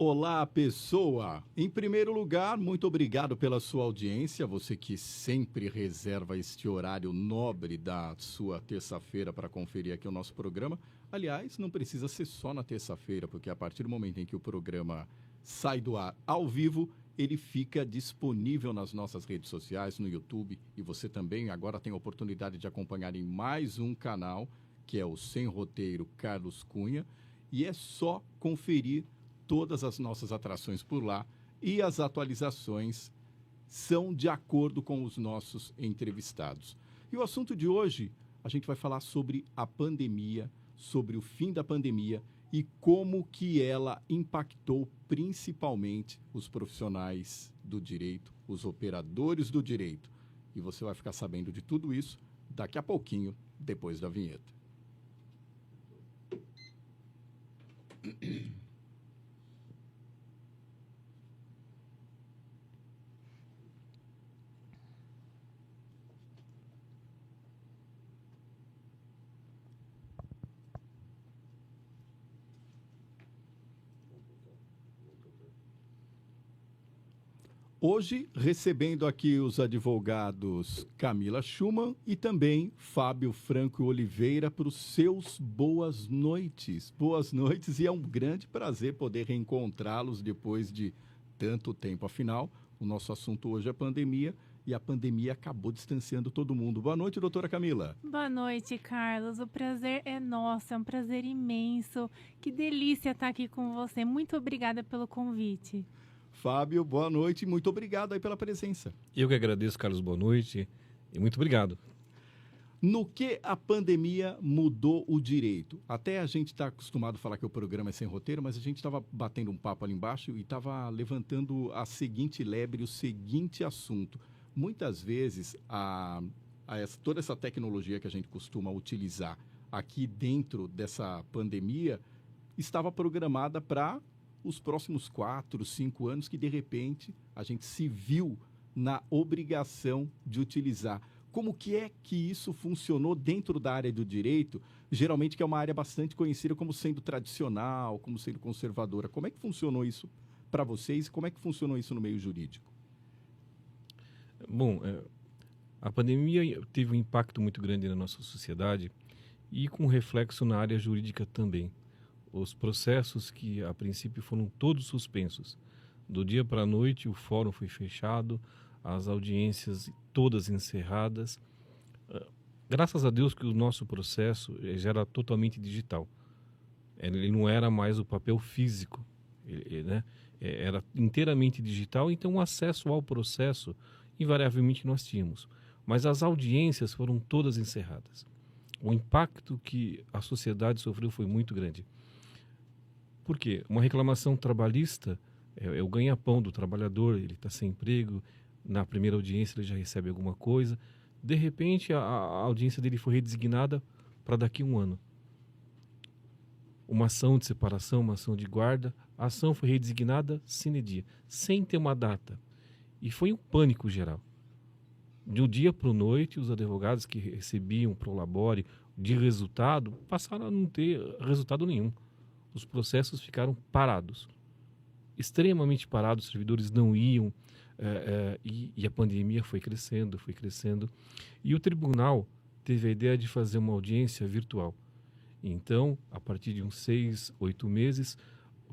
Olá, pessoa! Em primeiro lugar, muito obrigado pela sua audiência, você que sempre reserva este horário nobre da sua terça-feira para conferir aqui o nosso programa. Aliás, não precisa ser só na terça-feira, porque a partir do momento em que o programa sai do ar ao vivo, ele fica disponível nas nossas redes sociais, no YouTube, e você também agora tem a oportunidade de acompanhar em mais um canal, que é o Sem Roteiro Carlos Cunha, e é só conferir todas as nossas atrações por lá e as atualizações são de acordo com os nossos entrevistados. E o assunto de hoje, a gente vai falar sobre a pandemia, sobre o fim da pandemia e como que ela impactou principalmente os profissionais do direito, os operadores do direito. E você vai ficar sabendo de tudo isso daqui a pouquinho, depois da vinheta. Hoje, recebendo aqui os advogados Camila Schumann e também Fábio Franco Oliveira para os seus boas noites. Boas noites e é um grande prazer poder reencontrá-los depois de tanto tempo. Afinal, o nosso assunto hoje é pandemia e a pandemia acabou distanciando todo mundo. Boa noite, doutora Camila. Boa noite, Carlos. O prazer é nosso, é um prazer imenso. Que delícia estar aqui com você. Muito obrigada pelo convite. Fábio, boa noite e muito obrigado aí pela presença. Eu que agradeço, Carlos, boa noite e muito obrigado. No que a pandemia mudou o direito? Até a gente está acostumado a falar que o programa é sem roteiro, mas a gente estava batendo um papo ali embaixo e estava levantando a seguinte lebre, o seguinte assunto. Muitas vezes, toda essa tecnologia que a gente costuma utilizar aqui dentro dessa pandemia estava programada para os próximos 4, 5 anos que, de repente, a gente se viu na obrigação de utilizar. Como que é que isso funcionou dentro da área do direito, geralmente que é uma área bastante conhecida como sendo tradicional, como sendo conservadora? Como é que funcionou isso para vocês e como é que funcionou isso no meio jurídico? Bom, a pandemia teve um impacto muito grande na nossa sociedade e com reflexo na área jurídica também. Os processos que a princípio foram todos suspensos. Do dia para a noite o fórum foi fechado, as audiências todas encerradas. Graças a Deus que o nosso processo já era totalmente digital. Ele não era mais o papel físico, né? Era inteiramente digital, então o acesso ao processo invariavelmente nós tínhamos. Mas as audiências foram todas encerradas. O impacto que a sociedade sofreu foi muito grande. Por quê? Uma reclamação trabalhista é o ganha-pão do trabalhador, ele está sem emprego, na primeira audiência ele já recebe alguma coisa, de repente a audiência dele foi redesignada para daqui a um ano. Uma ação de separação, uma ação de guarda, a ação foi redesignada sine die, sem ter uma data. E foi um pânico geral. De um dia para a noite, os advogados que recebiam prolabore de resultado passaram a não ter resultado nenhum. Os processos ficaram parados, extremamente parados, os servidores não iam, e a pandemia foi crescendo. E o tribunal teve a ideia de fazer uma audiência virtual. Então, a partir de uns 6, 8 meses,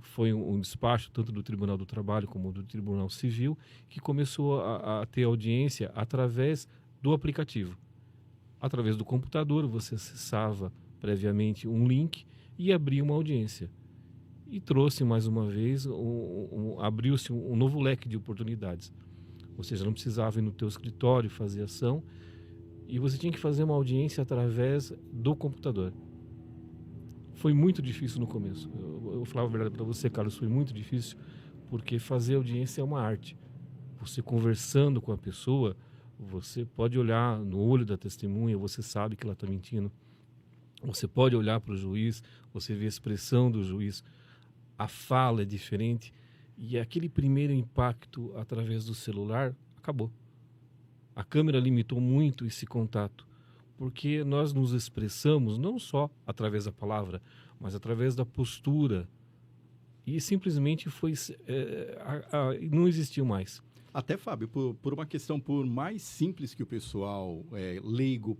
foi um despacho tanto do Tribunal do Trabalho como do Tribunal Civil, que começou a ter audiência através do aplicativo. Através do computador, você acessava previamente um link e abria uma audiência. E trouxe mais uma vez, abriu-se um novo leque de oportunidades. Ou seja, não precisava ir no teu escritório fazer ação e você tinha que fazer uma audiência através do computador. Foi muito difícil no começo. Eu falava a verdade para você, Carlos, foi muito difícil porque fazer audiência é uma arte. Você conversando com a pessoa, você pode olhar no olho da testemunha, você sabe que ela está mentindo. Você pode olhar para o juiz, você vê a expressão do juiz, a fala é diferente e aquele primeiro impacto através do celular acabou. A câmera limitou muito esse contato, porque nós nos expressamos não só através da palavra, mas através da postura, e simplesmente não existiu mais. Até, Fábio, por uma questão, por mais simples que o pessoal leigo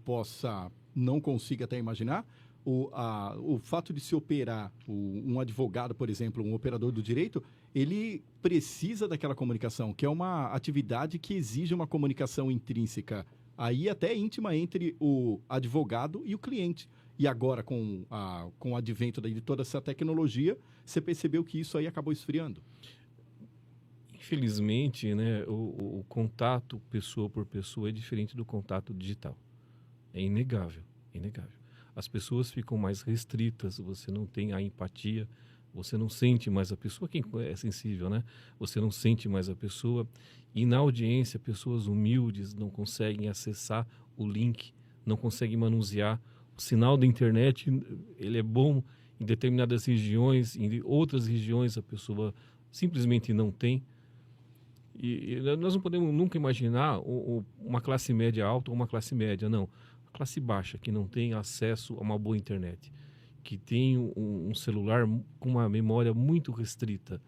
não consiga até imaginar, o fato de se operar, um advogado, por exemplo, um operador do direito, ele precisa daquela comunicação, que é uma atividade que exige uma comunicação intrínseca, aí até íntima, entre o advogado e o cliente. E agora, com o advento de toda essa tecnologia, você percebeu que isso aí acabou esfriando? Infelizmente, né, o contato pessoa por pessoa é diferente do contato digital. É inegável, inegável. As pessoas ficam mais restritas, você não tem a empatia, você não sente mais a pessoa, quem é sensível, né? Você não sente mais a pessoa. E na audiência, pessoas humildes não conseguem acessar o link, não conseguem manusear. O sinal da internet, ele é bom em determinadas regiões, em outras regiões a pessoa simplesmente não tem. E nós não podemos nunca imaginar uma classe média alta ou uma classe média, não. A classe baixa, que não tem acesso a uma boa internet, que tem um celular com uma memória muito restrita.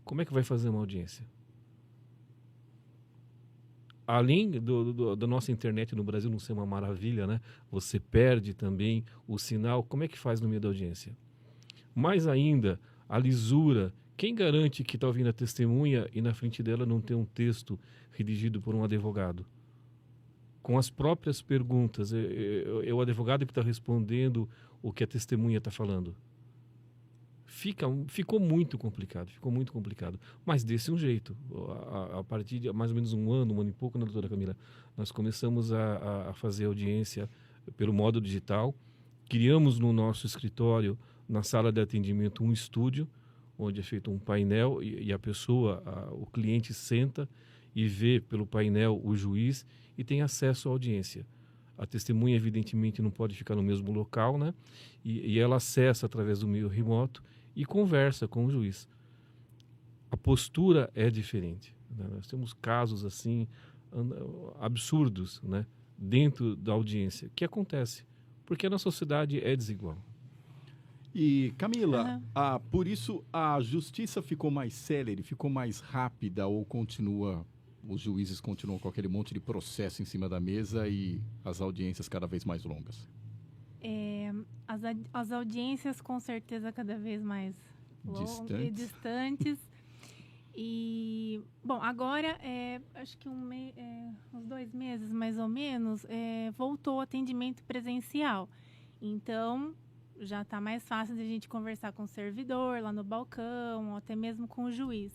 Como é que vai fazer uma audiência? Além da nossa internet no Brasil não ser uma maravilha, né? Você perde também o sinal. Como é que faz no meio da audiência? Mais ainda, a lisura. Quem garante que está ouvindo a testemunha e na frente dela não tem um texto redigido por um advogado? Com as próprias perguntas. É o advogado que está respondendo o que a testemunha está falando. Ficou muito complicado, Mas desse um jeito. A partir de mais ou menos um ano e pouco, né, doutora Camila, nós começamos a fazer audiência pelo modo digital. Criamos no nosso escritório, na sala de atendimento, um estúdio, onde é feito um painel e a pessoa, o cliente senta e vê pelo painel o juiz e tem acesso à audiência. A testemunha, evidentemente, não pode ficar no mesmo local, né? E ela acessa através do meio remoto e conversa com o juiz. A postura é diferente, né? Nós temos casos assim absurdos, né? Dentro da audiência, que acontece, porque a nossa sociedade é desigual. E, Camila, por isso a justiça ficou mais célere, ficou mais rápida ou os juízes continuam com aquele monte de processo em cima da mesa e as audiências cada vez mais longas? As audiências com certeza cada vez mais longas e distantes. E, bom, agora, acho que uns 2 meses mais ou menos, voltou o atendimento presencial. Então, já está mais fácil de a gente conversar com o servidor lá no balcão, ou até mesmo com o juiz.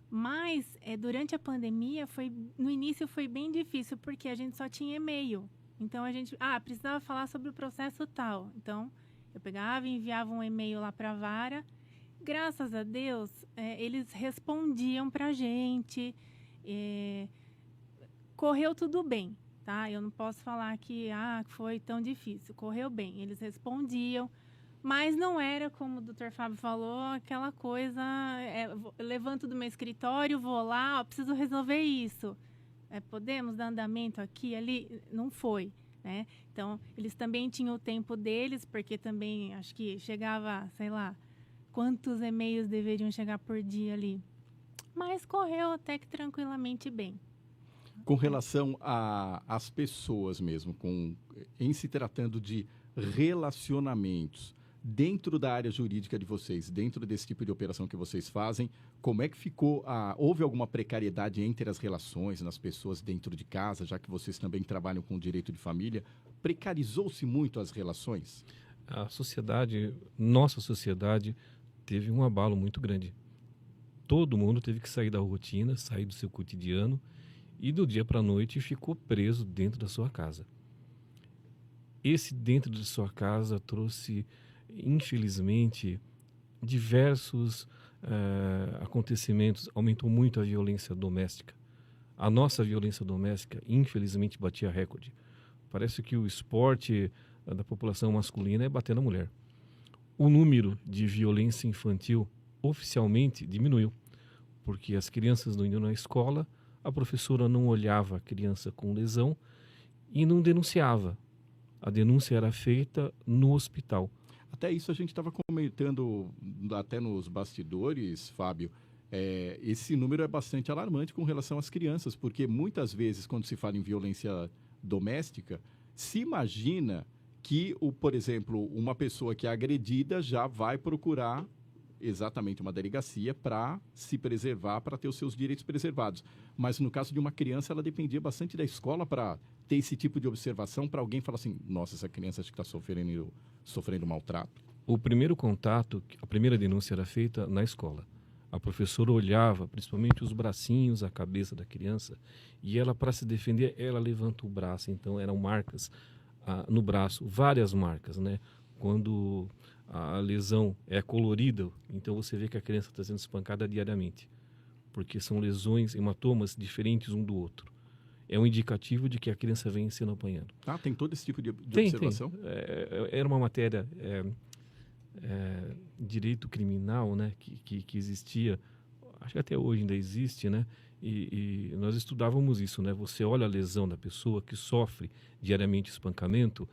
Mas, durante a pandemia, no início foi bem difícil, porque a gente só tinha e-mail. Então, a gente precisava falar sobre o processo tal. Então, eu pegava e enviava um e-mail lá para a vara. Graças a Deus, eles respondiam para a gente. Correu tudo bem. Tá? Eu não posso falar que foi tão difícil. Correu bem, eles respondiam, mas não era, como o doutor Fábio falou, aquela coisa, eu levanto do meu escritório, vou lá, preciso resolver isso. Podemos dar andamento aqui, ali? Não foi, né? Então, eles também tinham o tempo deles, porque também, acho que chegava, sei lá, quantos e-mails deveriam chegar por dia ali. Mas correu até que tranquilamente bem. Com relação às pessoas mesmo, em se tratando de relacionamentos, dentro da área jurídica de vocês, dentro desse tipo de operação que vocês fazem, como é que ficou? Houve alguma precariedade entre as relações, nas pessoas dentro de casa, já que vocês também trabalham com direito de família? Precarizou-se muito as relações? Nossa sociedade, teve um abalo muito grande. Todo mundo teve que sair da rotina, sair do seu cotidiano, e do dia para a noite ficou preso dentro da sua casa. Esse dentro da sua casa trouxe, infelizmente, diversos acontecimentos. Aumentou muito a violência doméstica. A nossa violência doméstica, infelizmente, batia recorde. Parece que o esporte da população masculina é bater na mulher. O número de violência infantil oficialmente diminuiu, porque as crianças não iam na escola, a professora não olhava a criança com lesão e não denunciava. A denúncia era feita no hospital. Até isso a gente estava comentando até nos bastidores, Fábio. Esse número é bastante alarmante com relação às crianças, porque muitas vezes, quando se fala em violência doméstica, se imagina que, por exemplo, uma pessoa que é agredida já vai procurar exatamente uma delegacia para se preservar, para ter os seus direitos preservados. Mas no caso de uma criança, ela dependia bastante da escola para ter esse tipo de observação, para alguém falar assim, nossa, essa criança acho que está sofrendo maltrato. O primeiro contato, a primeira denúncia era feita na escola. A professora olhava, principalmente os bracinhos, a cabeça da criança, e ela, para se defender, ela levanta o braço. Então, eram marcas no braço, várias marcas, né? Quando a lesão é colorida, então você vê que a criança está sendo espancada diariamente, porque são lesões, hematomas diferentes um do outro. É um indicativo de que a criança vem sendo apanhada. Tem todo esse tipo de observação? Tem. Era uma matéria, direito criminal, né, que existia, acho que até hoje ainda existe, né, e nós estudávamos isso, né, você olha a lesão da pessoa que sofre diariamente espancamento,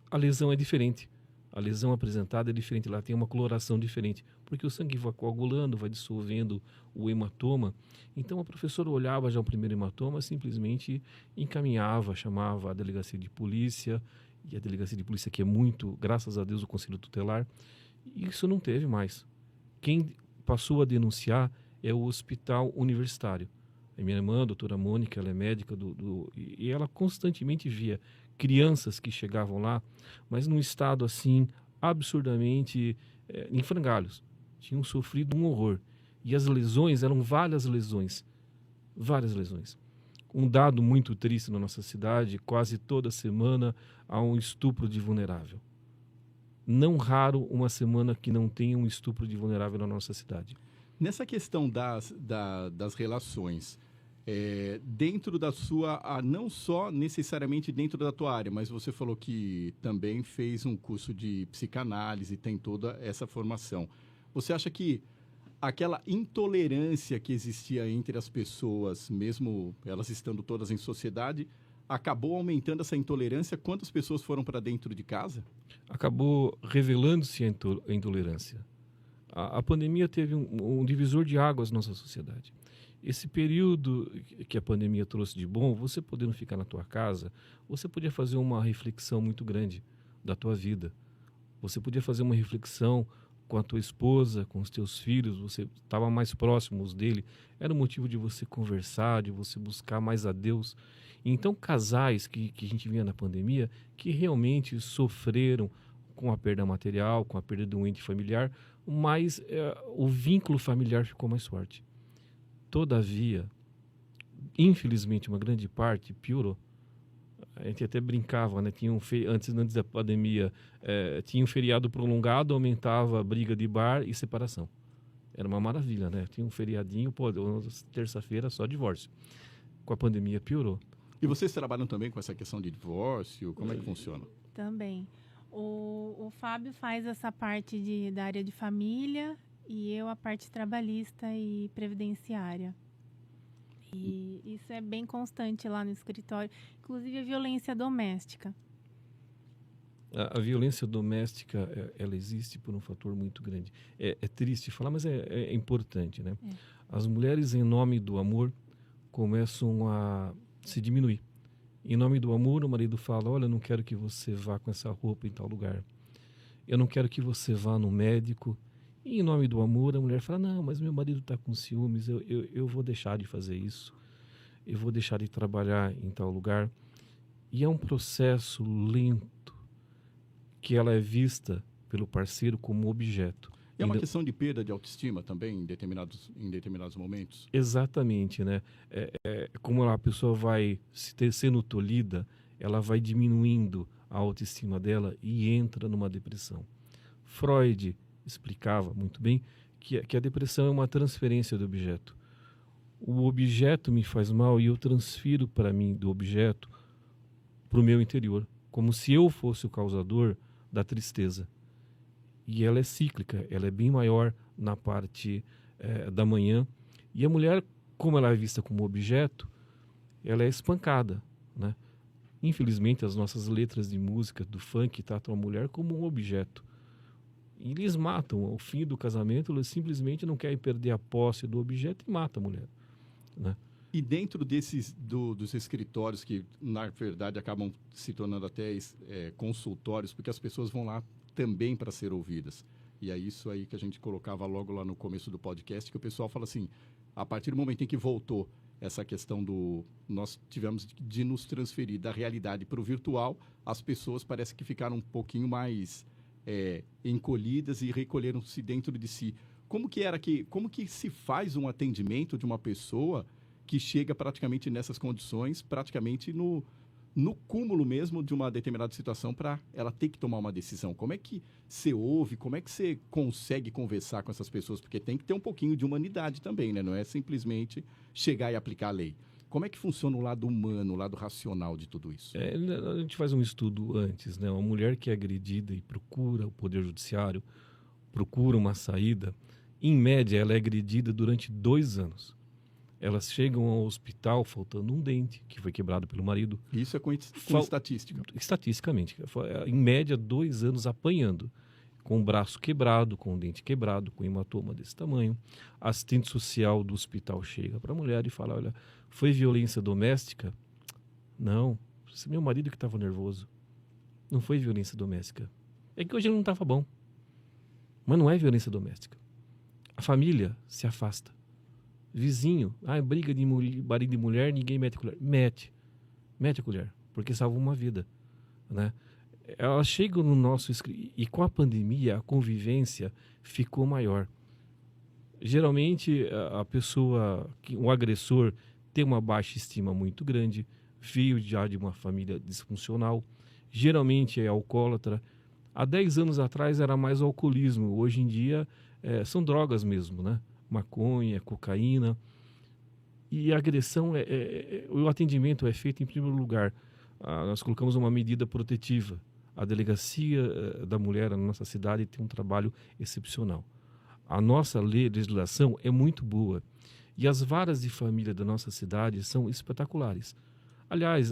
a lesão é diferente. A lesão apresentada é diferente, ela tem uma coloração diferente, porque o sangue vai coagulando, vai dissolvendo o hematoma. Então a professora olhava já o primeiro hematoma, simplesmente encaminhava, chamava a delegacia de polícia, e a delegacia de polícia que é muito, graças a Deus, o Conselho Tutelar, e isso não teve mais. Quem passou a denunciar é o Hospital Universitário. A minha irmã, a doutora Mônica, ela é médica e ela constantemente via crianças que chegavam lá, mas num estado assim, absurdamente em frangalhos. Tinham sofrido um horror. E as lesões eram várias lesões. Várias lesões. Um dado muito triste na nossa cidade, quase toda semana há um estupro de vulnerável. Não raro uma semana que não tenha um estupro de vulnerável na nossa cidade. Nessa questão das relações, dentro da sua, não só necessariamente dentro da tua área, mas você falou que também fez um curso de psicanálise, tem toda essa formação. Você acha que aquela intolerância que existia entre as pessoas, mesmo elas estando todas em sociedade, acabou aumentando essa intolerância? Quantas pessoas foram para dentro de casa? Acabou revelando-se a intolerância. A pandemia teve um divisor de águas na nossa sociedade. Esse período que a pandemia trouxe de bom, você podendo ficar na tua casa, você podia fazer uma reflexão muito grande da tua vida. Você podia fazer uma reflexão com a tua esposa, com os teus filhos, você estava mais próximos dele. Era um motivo de você conversar, de você buscar mais a Deus. Então, casais que a gente via na pandemia, que realmente sofreram com a perda material, com a perda de um ente familiar, mas o vínculo familiar ficou mais forte. Todavia, infelizmente, uma grande parte piorou. A gente até brincava, né? Antes da pandemia, tinha um feriado prolongado, aumentava a briga de bar e separação. Era uma maravilha, né? Tinha um feriadinho, terça-feira só divórcio. Com a pandemia piorou. E vocês trabalham também com essa questão de divórcio? Como é que funciona? Também. O Fábio faz essa parte da área de família e eu a parte trabalhista e previdenciária. E isso é bem constante lá no escritório, inclusive a violência doméstica. A violência doméstica, ela existe por um fator muito grande. É triste falar, mas é importante, né? As mulheres, em nome do amor, começam a se diminuir. Em nome do amor, o marido fala, olha, eu não quero que você vá com essa roupa em tal lugar. Eu não quero que você vá no médico. E em nome do amor, a mulher fala, não, mas meu marido está com ciúmes, eu vou deixar de fazer isso. Eu vou deixar de trabalhar em tal lugar. E é um processo lento que ela é vista pelo parceiro como objeto. É uma questão de perda de autoestima também em determinados momentos? Exatamente, né? Como a pessoa vai sendo tolhida, ela vai diminuindo a autoestima dela e entra numa depressão. Freud explicava muito bem que a depressão é uma transferência do objeto. O objeto me faz mal e eu transfiro para mim do objeto para o meu interior, como se eu fosse o causador da tristeza. E ela é cíclica, ela é bem maior na parte da manhã. E a mulher, como ela é vista como objeto, ela é espancada, né? Infelizmente, as nossas letras de música do funk tratam a mulher como um objeto. E eles matam. Ao fim do casamento, eles simplesmente não querem perder a posse do objeto e matam a mulher, né? E dentro dos escritórios, que na verdade acabam se tornando até consultórios, porque as pessoas vão lá também para ser ouvidas. E é isso aí que a gente colocava logo lá no começo do podcast, que o pessoal fala assim, a partir do momento em que voltou essa questão nós tivemos de nos transferir da realidade para o virtual, as pessoas parece que ficaram um pouquinho mais encolhidas e recolheram-se dentro de si. Como que se faz um atendimento de uma pessoa que chega praticamente nessas condições, praticamente no cúmulo mesmo de uma determinada situação, para ela ter que tomar uma decisão? Como é que você ouve, como é que você consegue conversar com essas pessoas? Porque tem que ter um pouquinho de humanidade também, né? Não é simplesmente chegar e aplicar a lei. Como é que funciona o lado humano, o lado racional de tudo isso? A gente faz um estudo antes, né? Uma mulher que é agredida e procura o Poder Judiciário, procura uma saída, em média ela é agredida durante 2 anos. Elas chegam ao hospital faltando um dente, que foi quebrado pelo marido. Isso é com estatística? Estatisticamente. Em média, 2 anos apanhando. Com o braço quebrado, com o dente quebrado, com hematoma desse tamanho. A assistente social do hospital chega para a mulher e fala, olha, foi violência doméstica? Não, esse meu marido que estava nervoso. Não foi violência doméstica. É que hoje ele não estava bom. Mas não é violência doméstica. A família se afasta. Vizinho, briga de marido e mulher, ninguém mete a colher. Mete a colher, porque salva uma vida, né? Elas chegam no nosso... E com a pandemia, a convivência ficou maior. Geralmente, a pessoa, o agressor, tem uma baixa estima muito grande, veio já de uma família disfuncional, geralmente é alcoólatra. Há 10 anos atrás era mais o alcoolismo, hoje em dia são drogas mesmo, né? Maconha, cocaína. E a agressão, o atendimento é feito em primeiro lugar. Nós colocamos uma medida protetiva. A delegacia da mulher na nossa cidade tem um trabalho excepcional. A nossa legislação é muito boa. E as varas de família da nossa cidade são espetaculares. Aliás,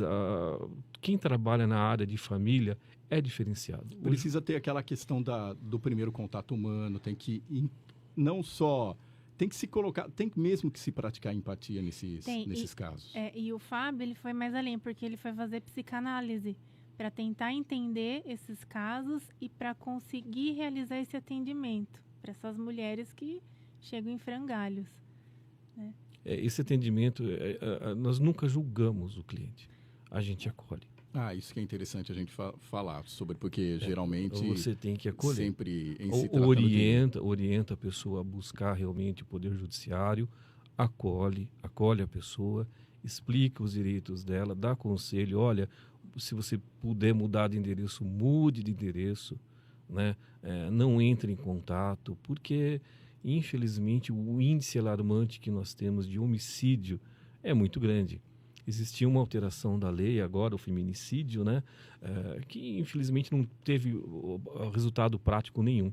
quem trabalha na área de família é diferenciado. Precisa ter aquela questão do primeiro contato humano, tem que não só... Tem que se colocar, tem mesmo que se praticar empatia nesses casos. E o Fábio, ele foi mais além, porque ele foi fazer psicanálise para tentar entender esses casos e para conseguir realizar esse atendimento para essas mulheres que chegam em frangalhos, né? Esse atendimento, nós nunca julgamos o cliente, a gente acolhe. Isso que é interessante a gente falar sobre, porque geralmente você tem que acolher. Sempre orienta a pessoa a buscar realmente o Poder Judiciário, acolhe a pessoa, explica os direitos dela, dá conselho, olha, se você puder mudar de endereço, mude de endereço, né? Não entre em contato, porque infelizmente o índice alarmante que nós temos de homicídio é muito grande. Existia uma alteração da lei agora, o feminicídio, né? Que infelizmente não teve resultado prático nenhum.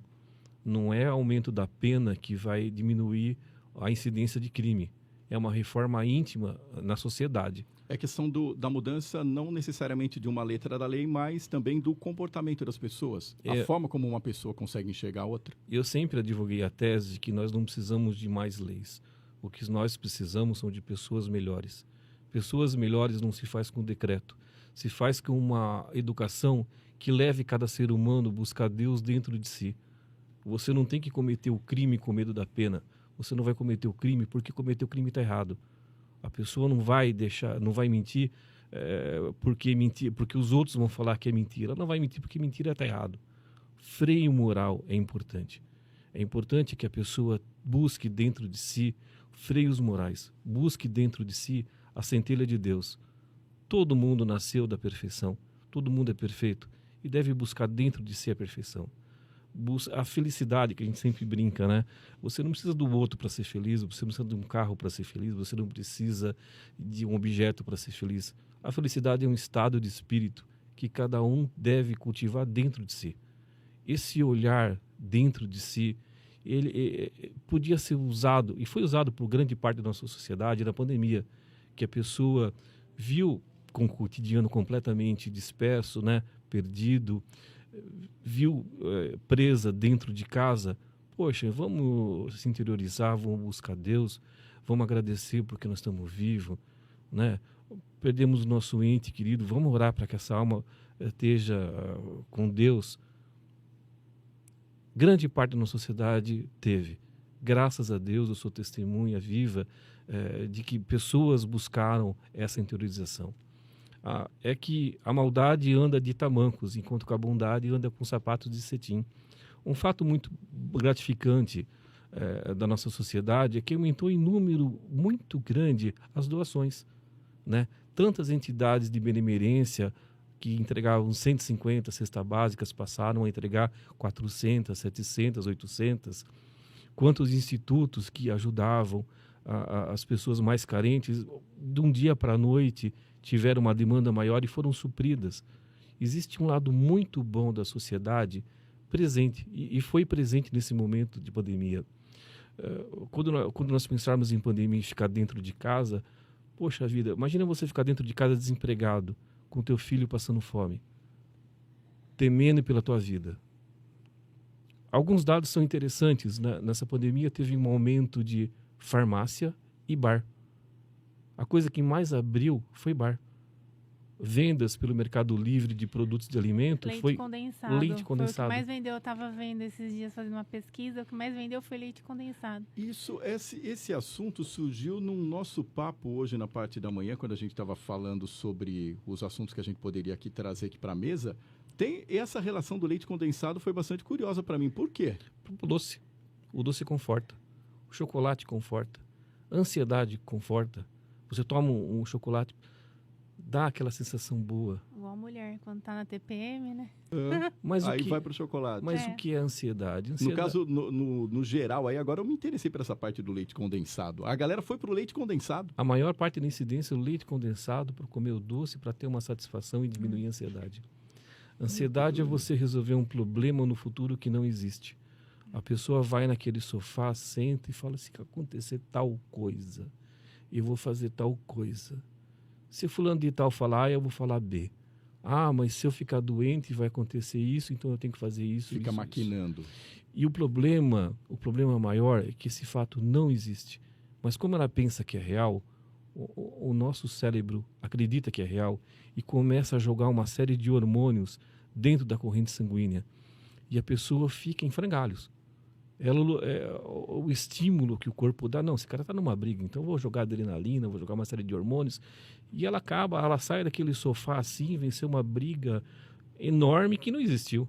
Não é aumento da pena que vai diminuir a incidência de crime. É uma reforma íntima na sociedade. É questão da mudança não necessariamente de uma letra da lei, mas também do comportamento das pessoas. A forma como uma pessoa consegue enxergar a outra. Eu sempre advoguei a tese de que nós não precisamos de mais leis. O que nós precisamos são de pessoas melhores. Pessoas melhores não se faz com decreto. Se faz com uma educação que leve cada ser humano a buscar Deus dentro de si. Você não tem que cometer o crime com medo da pena. Você não vai cometer o crime porque cometer o crime está errado. A pessoa não vai mentir porque os outros vão falar que é mentira. Ela não vai mentir porque mentira está errado. Freio moral é importante. É importante que a pessoa busque dentro de si freios morais. Busque dentro de si a centelha de Deus. Todo mundo nasceu da perfeição. Todo mundo é perfeito e deve buscar dentro de si a perfeição. A felicidade, que a gente sempre brinca, né? Você não precisa do outro para ser feliz, você não precisa de um carro para ser feliz, você não precisa de um objeto para ser feliz. A felicidade é um estado de espírito que cada um deve cultivar dentro de si. Esse olhar dentro de si, ele podia ser usado, e foi usado por grande parte da nossa sociedade na pandemia, que a pessoa viu com o cotidiano completamente disperso, né? Perdido, viu presa dentro de casa, poxa, vamos se interiorizar, vamos buscar Deus, vamos agradecer porque nós estamos vivos, né? Perdemos o nosso ente querido, vamos orar para que essa alma esteja com Deus. Grande parte da nossa sociedade teve. Graças a Deus, eu sou testemunha viva de que pessoas buscaram essa interiorização. É que a maldade anda de tamancos, enquanto que a bondade anda com sapatos de cetim. Um fato muito gratificante da nossa sociedade é que aumentou em número muito grande as doações, né? Tantas entidades de benemerência que entregavam 150 cestas básicas passaram a entregar 400, 700, 800. Quantos institutos que ajudavam as pessoas mais carentes, de um dia para a noite, tiveram uma demanda maior e foram supridas. Existe um lado muito bom da sociedade presente, e foi presente nesse momento de pandemia. Quando nós pensarmos em pandemia e ficar dentro de casa, poxa vida, imagina você ficar dentro de casa desempregado, com teu filho passando fome, temendo pela tua vida. Alguns dados são interessantes, né? Nessa pandemia teve um aumento de farmácia e bar. A coisa que mais abriu foi bar. Vendas pelo Mercado Livre de produtos de alimento leite foi condensado. leite condensado. Foi o que mais vendeu. Eu estava vendo esses dias, fazendo uma pesquisa, o que mais vendeu foi leite condensado. Esse assunto surgiu no nosso papo hoje na parte da manhã, quando a gente estava falando sobre os assuntos que a gente poderia aqui trazer aqui para a mesa. Tem essa relação do leite condensado, foi bastante curiosa para mim. Por quê? O doce. O doce conforta. O chocolate conforta. A ansiedade conforta. Você toma um chocolate, dá aquela sensação boa. Igual a mulher, quando tá na TPM, né? Mas aí vai pro chocolate. Mas o que é ansiedade? No caso, no geral, aí agora eu me interessei por essa parte do leite condensado. A galera foi pro leite condensado. A maior parte da incidência é o leite condensado para comer o doce, para ter uma satisfação e diminuir a ansiedade. Ansiedade é você resolver um problema no futuro que não existe. A pessoa vai naquele sofá, senta e fala assim, que acontecer tal coisa, eu vou fazer tal coisa. Se fulano de tal falar A, eu vou falar B. Ah, mas se eu ficar doente vai acontecer isso, então eu tenho que fazer isso. Fica maquinando. Isso. E o problema maior é que esse fato não existe. Mas como ela pensa que é real, o nosso cérebro acredita que é real e começa a jogar uma série de hormônios dentro da corrente sanguínea. E a pessoa fica em frangalhos. O estímulo que o corpo dá, não, esse cara está numa briga, então vou jogar adrenalina, vou jogar uma série de hormônios. E ela sai daquele sofá assim, venceu uma briga enorme que não existiu.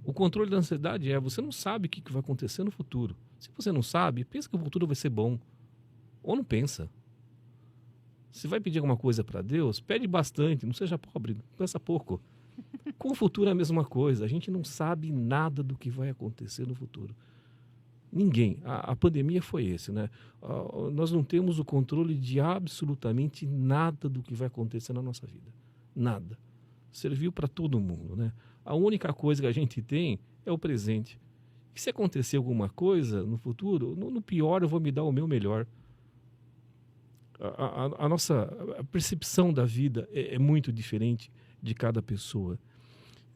O controle da ansiedade você não sabe o que vai acontecer no futuro. Se você não sabe, pensa que o futuro vai ser bom. Ou não pensa. Se vai pedir alguma coisa para Deus, pede bastante, não seja pobre, pensa pouco. Com o futuro é a mesma coisa. A gente não sabe nada do que vai acontecer no futuro. Ninguém. A pandemia foi esse, né? Nós não temos o controle de absolutamente nada do que vai acontecer na nossa vida. Nada. Serviu para todo mundo, né? A única coisa que a gente tem é o presente. E se acontecer alguma coisa no futuro, no pior eu vou me dar o meu melhor. A nossa percepção da vida é muito diferente de cada pessoa.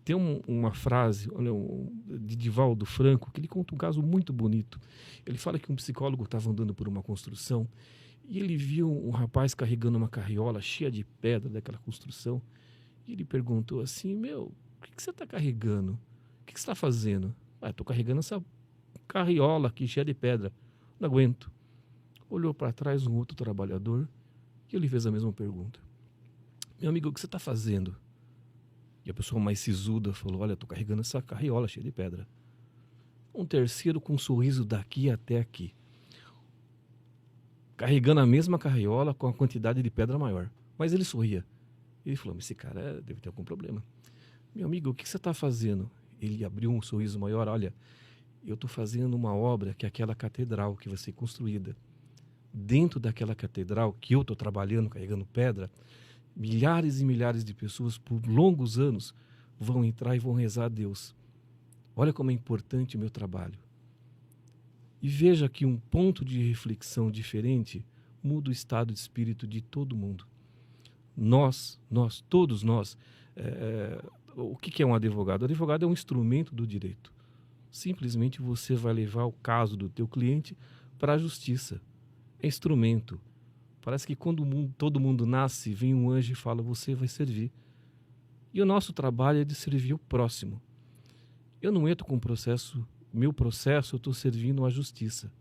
Tem uma frase de Divaldo Franco, que ele conta um caso muito bonito. Ele fala que um psicólogo estava andando por uma construção e ele viu um rapaz carregando uma carriola cheia de pedra daquela construção. E ele perguntou assim, o que você está carregando? O que você está fazendo? Estou carregando essa carriola aqui cheia de pedra. Não aguento. Olhou para trás um outro trabalhador e ele fez a mesma pergunta. Meu amigo, o que você está fazendo? E a pessoa mais sisuda falou, olha, estou carregando essa carriola cheia de pedra. Um terceiro com um sorriso daqui até aqui. Carregando a mesma carriola com a quantidade de pedra maior. Mas ele sorria. Ele falou, mas esse cara deve ter algum problema. Meu amigo, o que você está fazendo? Ele abriu um sorriso maior, olha, eu estou fazendo uma obra que é aquela catedral que vai ser construída. Dentro daquela catedral que eu estou trabalhando, carregando pedra, milhares e milhares de pessoas por longos anos vão entrar e vão rezar a Deus. Olha como é importante o meu trabalho. E veja que um ponto de reflexão diferente muda o estado de espírito de todo mundo. Todos nós, o que é um advogado? O advogado é um instrumento do direito. Simplesmente você vai levar o caso do teu cliente para a justiça. É instrumento. Parece que quando todo mundo nasce, vem um anjo e fala, você vai servir. E o nosso trabalho é de servir o próximo. Eu não entro com meu processo, eu estou servindo a justiça,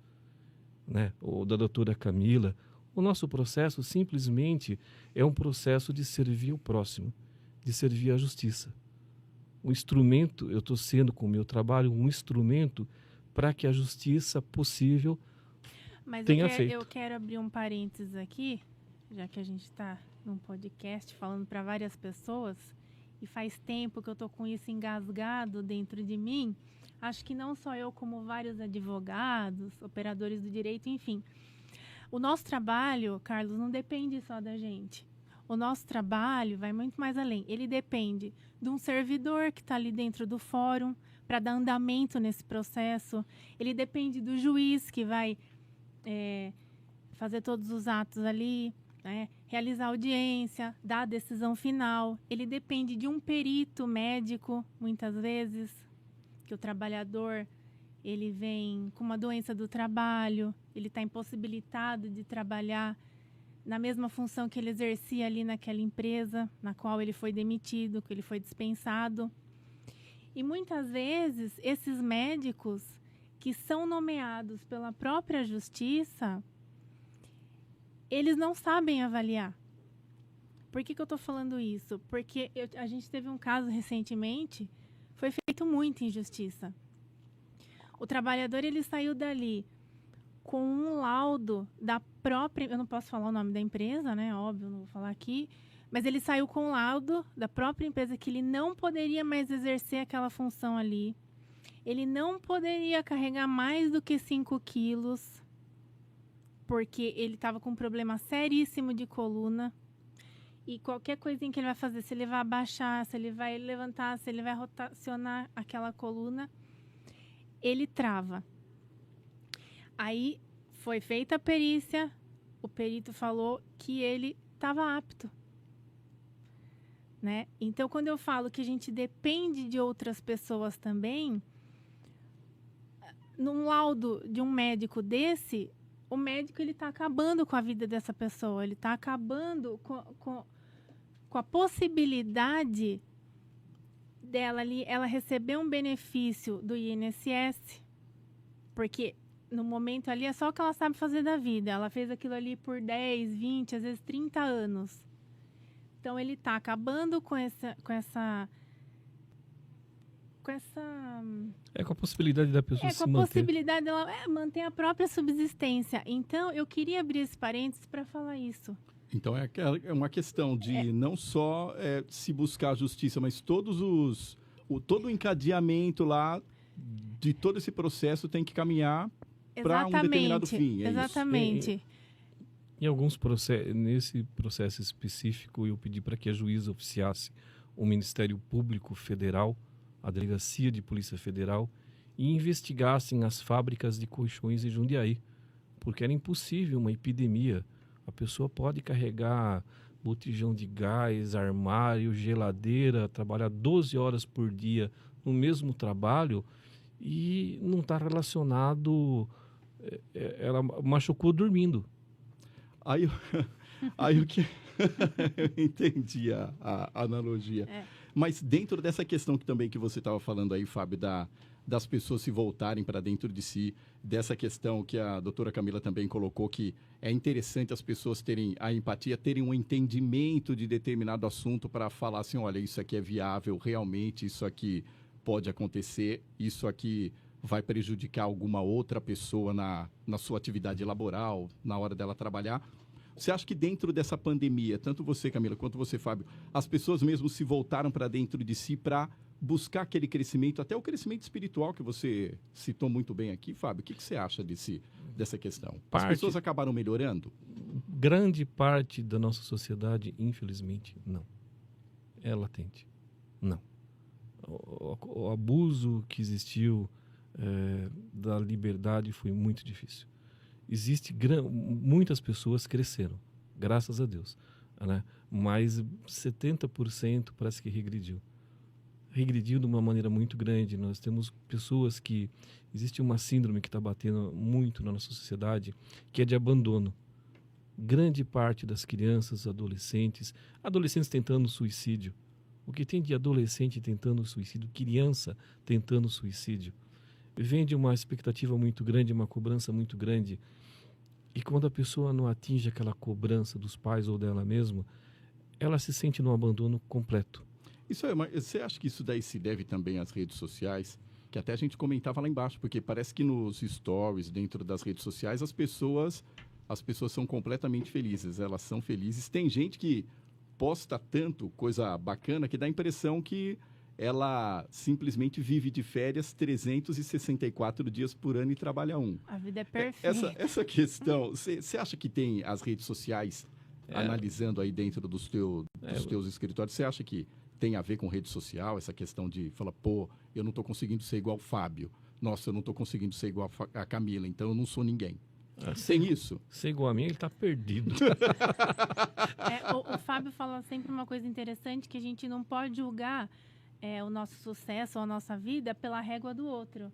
né? Ou da doutora Camila. O nosso processo simplesmente é um processo de servir o próximo, de servir a justiça. O instrumento, eu estou sendo com o meu trabalho um instrumento para que a justiça possível tenha feito. Eu quero abrir um parênteses aqui, já que a gente está num podcast falando para várias pessoas, e faz tempo que eu estou com isso engasgado dentro de mim. Acho que não só eu, como vários advogados, operadores do direito, enfim. O nosso trabalho, Carlos, não depende só da gente. O nosso trabalho vai muito mais além. Ele depende de um servidor que está ali dentro do fórum para dar andamento nesse processo. Ele depende do juiz que vai fazer todos os atos ali, né? Realizar a audiência, dar a decisão final. Ele depende de um perito médico, muitas vezes, que o trabalhador ele vem com uma doença do trabalho, ele está impossibilitado de trabalhar na mesma função que ele exercia ali naquela empresa na qual ele foi demitido, que ele foi dispensado. E muitas vezes esses médicos que são nomeados pela própria justiça, eles não sabem avaliar. Por que eu estou falando isso? Porque a gente teve um caso recentemente, foi feito muita injustiça. O trabalhador ele saiu dali com um laudo da própria... Eu não posso falar o nome da empresa, né? Óbvio, não vou falar aqui. Mas ele saiu com um laudo da própria empresa que ele não poderia mais exercer aquela função ali. Ele não poderia carregar mais do que 5 quilos, porque ele estava com um problema seríssimo de coluna. E qualquer coisinha que ele vai fazer, se ele vai abaixar, se ele vai levantar, se ele vai rotacionar aquela coluna, ele trava. Aí foi feita a perícia, o perito falou que ele estava apto, né? Então, quando eu falo que a gente depende de outras pessoas também, num laudo de um médico desse, o médico ele está acabando com a vida dessa pessoa, ele está acabando com a possibilidade dela ali, ela receber um benefício do INSS, porque no momento ali é só o que ela sabe fazer da vida. Ela fez aquilo ali por 10, 20, às vezes 30 anos. Então, ele está acabando com a possibilidade da pessoa se manter. Com a possibilidade dela manter a própria subsistência. Então, eu queria abrir esse parênteses para falar isso. Então, é uma questão de não só se buscar a justiça, mas todo o encadeamento lá de todo esse processo tem que caminhar para um determinado fim. Exatamente. Em alguns processos, nesse processo específico, eu pedi para que a juíza oficiasse o Ministério Público Federal, a Delegacia de Polícia Federal, e investigassem as fábricas de colchões em Jundiaí, porque era impossível uma epidemia. A pessoa pode carregar botijão de gás, armário, geladeira, trabalhar 12 horas por dia no mesmo trabalho e não está relacionado. Ela machucou dormindo. Aí o que... eu entendi a analogia. Mas dentro dessa questão que você estava falando aí, Fábio, das pessoas se voltarem para dentro de si, dessa questão que a doutora Camila também colocou, que é interessante as pessoas terem a empatia, terem um entendimento de determinado assunto para falar assim, olha, isso aqui é viável, realmente isso aqui pode acontecer, isso aqui vai prejudicar alguma outra pessoa na sua atividade laboral, na hora dela trabalhar. Você acha que dentro dessa pandemia, tanto você, Camila, quanto você, Fábio, as pessoas mesmo se voltaram para dentro de si para buscar aquele crescimento, até o crescimento espiritual que você citou muito bem aqui, Fábio? O que você acha dessa questão? As pessoas acabaram melhorando? Grande parte da nossa sociedade, infelizmente, não. É latente. Não. O abuso que existiu da liberdade foi muito difícil. Muitas pessoas cresceram, graças a Deus, né? Mas 70% parece que regrediu. regrediu de uma maneira muito grande. Nós temos pessoas que... Existe uma síndrome que está batendo muito na nossa sociedade, que é de abandono. Grande parte das crianças, adolescentes tentando suicídio. O que tem de adolescente tentando suicídio, criança tentando suicídio, vem de uma expectativa muito grande, uma cobrança muito grande. E quando a pessoa não atinge aquela cobrança dos pais ou dela mesma, ela se sente num abandono completo. Você acha que isso daí se deve também às redes sociais? Que até a gente comentava lá embaixo, porque parece que nos stories, dentro das redes sociais, as pessoas são completamente felizes, elas são felizes. Tem gente que posta tanto coisa bacana que dá a impressão que ela simplesmente vive de férias 364 dias por ano e trabalha um. A vida é perfeita. Essa questão, você acha que tem as redes sociais analisando aí dentro dos teus escritórios, você acha que tem a ver com rede social, essa questão de falar, pô, eu não estou conseguindo ser igual o Fábio, nossa, eu não estou conseguindo ser igual a Camila, então eu não sou ninguém. Tem isso? Ser igual a mim, ele está perdido. O Fábio fala sempre uma coisa interessante, que a gente não pode julgar o nosso sucesso ou a nossa vida pela régua do outro.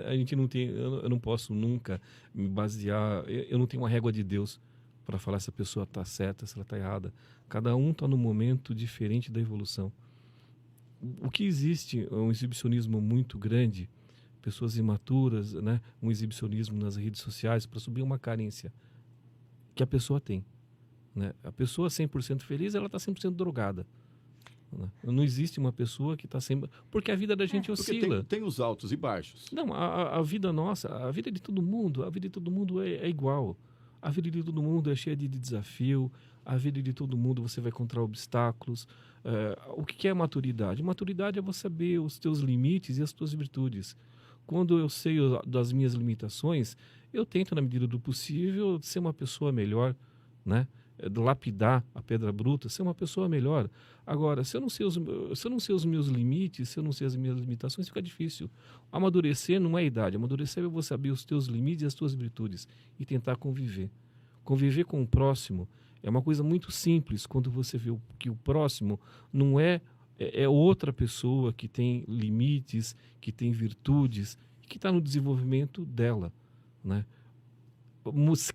A gente não tem, eu não posso nunca me basear, eu não tenho uma régua de Deus para falar se a pessoa está certa, se ela está errada. Cada um está num momento diferente da evolução. O que existe é um exibicionismo muito grande, pessoas imaturas, né? Um exibicionismo nas redes sociais para subir uma carência que a pessoa tem. Né? A pessoa 100% feliz, ela está 100% drogada. Né? Não existe uma pessoa que está sempre... Porque a vida da gente oscila. Tem os altos e baixos. Não, a vida nossa, a vida de todo mundo, é igual. A vida de todo mundo é cheia de desafio, a vida de todo mundo você vai encontrar obstáculos. O que é maturidade? Maturidade é você saber os teus limites e as tuas virtudes. Quando eu sei das minhas limitações, eu tento, na medida do possível, ser uma pessoa melhor, né? Lapidar a pedra bruta, ser uma pessoa melhor. Agora, se eu não sei os meus limites, se eu não sei as minhas limitações, fica difícil. Amadurecer não é idade, amadurecer é você saber os teus limites e as tuas virtudes e tentar conviver. Conviver com o próximo é uma coisa muito simples quando você vê que o próximo não é outra pessoa que tem limites, que tem virtudes, que está no desenvolvimento dela, né?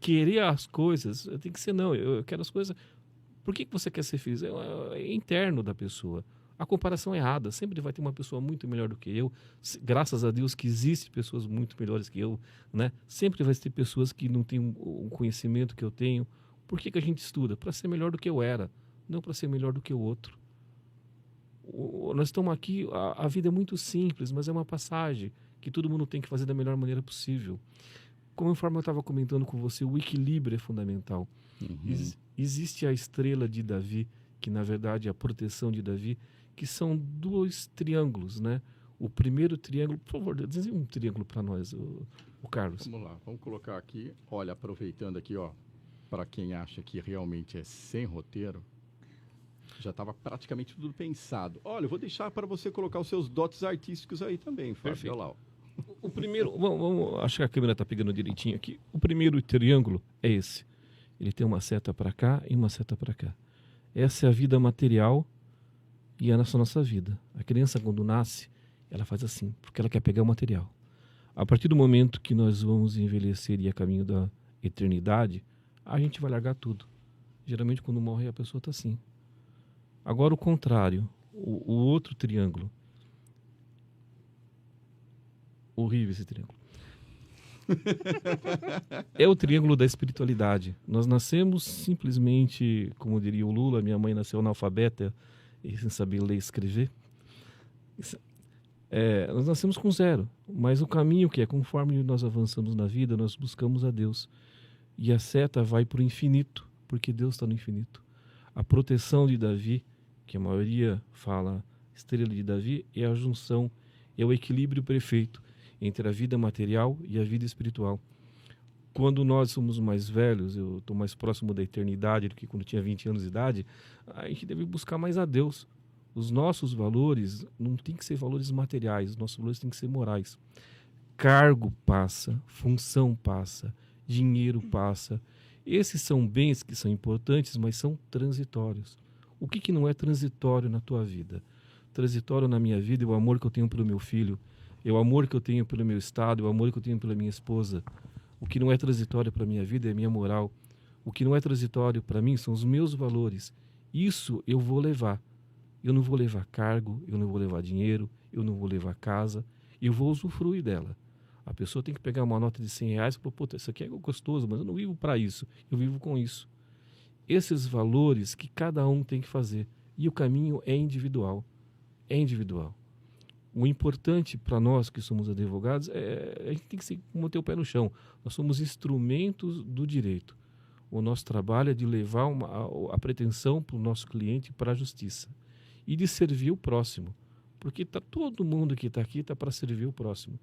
Querer as coisas, tem que ser não, eu quero as coisas. Por que você quer ser feliz? É interno da pessoa. A comparação é errada, sempre vai ter uma pessoa muito melhor do que eu, graças a Deus que existem pessoas muito melhores que eu, né? Sempre vai ter pessoas que não têm o conhecimento que eu tenho. Por que a gente estuda? Para ser melhor do que eu era, não para ser melhor do que o outro. Nós estamos aqui, a vida é muito simples, mas é uma passagem que todo mundo tem que fazer da melhor maneira possível. Conforme eu estava comentando com você, o equilíbrio é fundamental. Uhum. Existe a estrela de Davi, que na verdade é a proteção de Davi, que são 2 triângulos, né? O primeiro triângulo, por favor, desenhe um triângulo para nós, o Carlos. Vamos lá, vamos colocar aqui, olha, aproveitando aqui, ó, para quem acha que realmente é sem roteiro, já estava praticamente tudo pensado. Olha, eu vou deixar para você colocar os seus dotes artísticos aí também, Fábio. Perfeito. Olha lá, ó. O primeiro, acho que a câmera está pegando direitinho aqui. O primeiro triângulo é esse. Ele tem uma seta para cá e uma seta para cá. Essa é a vida material e é a nossa vida. A criança, quando nasce, ela faz assim, porque ela quer pegar o material. A partir do momento que nós vamos envelhecer e a caminho da eternidade, a gente vai largar tudo. Geralmente, quando morre, a pessoa está assim. Agora, o contrário, o outro triângulo. Horrível esse triângulo. É o triângulo da espiritualidade. Nós nascemos simplesmente, como diria o Lula, minha mãe nasceu analfabeta e sem saber ler e escrever. Nós nascemos com 0, mas o caminho que é, conforme nós avançamos na vida, nós buscamos a Deus. E a seta vai para o infinito, porque Deus está no infinito. A proteção de Davi, que a maioria fala estrela de Davi, é a junção, é o equilíbrio perfeito entre a vida material e a vida espiritual. Quando nós somos mais velhos, eu estou mais próximo da eternidade do que quando tinha 20 anos de idade, a gente deve buscar mais a Deus. Os nossos valores não tem que ser valores materiais, os nossos valores têm que ser morais. Cargo passa, função passa, dinheiro passa. Esses são bens que são importantes, mas são transitórios. O que não é transitório na tua vida? transitório na minha vida é o amor que eu tenho pelo meu filho, é o amor que eu tenho pelo meu estado, é o amor que eu tenho pela minha esposa. O que não é transitório para a minha vida é a minha moral. O que não é transitório para mim são os meus valores. Isso eu vou levar. Eu não vou levar cargo, eu não vou levar dinheiro, eu não vou levar casa, eu vou usufruir dela. A pessoa tem que pegar uma nota de R$100 e falar, puta, isso aqui é gostoso, mas eu não vivo para isso, eu vivo com isso. Esses valores que cada um tem que fazer. E o caminho é individual. É individual. O importante para nós que somos advogados é a gente tem que manter o pé no chão. Nós somos instrumentos do direito. O nosso trabalho é de levar a pretensão para o nosso cliente para a justiça e de servir o próximo, porque todo mundo que está aqui está para servir o próximo.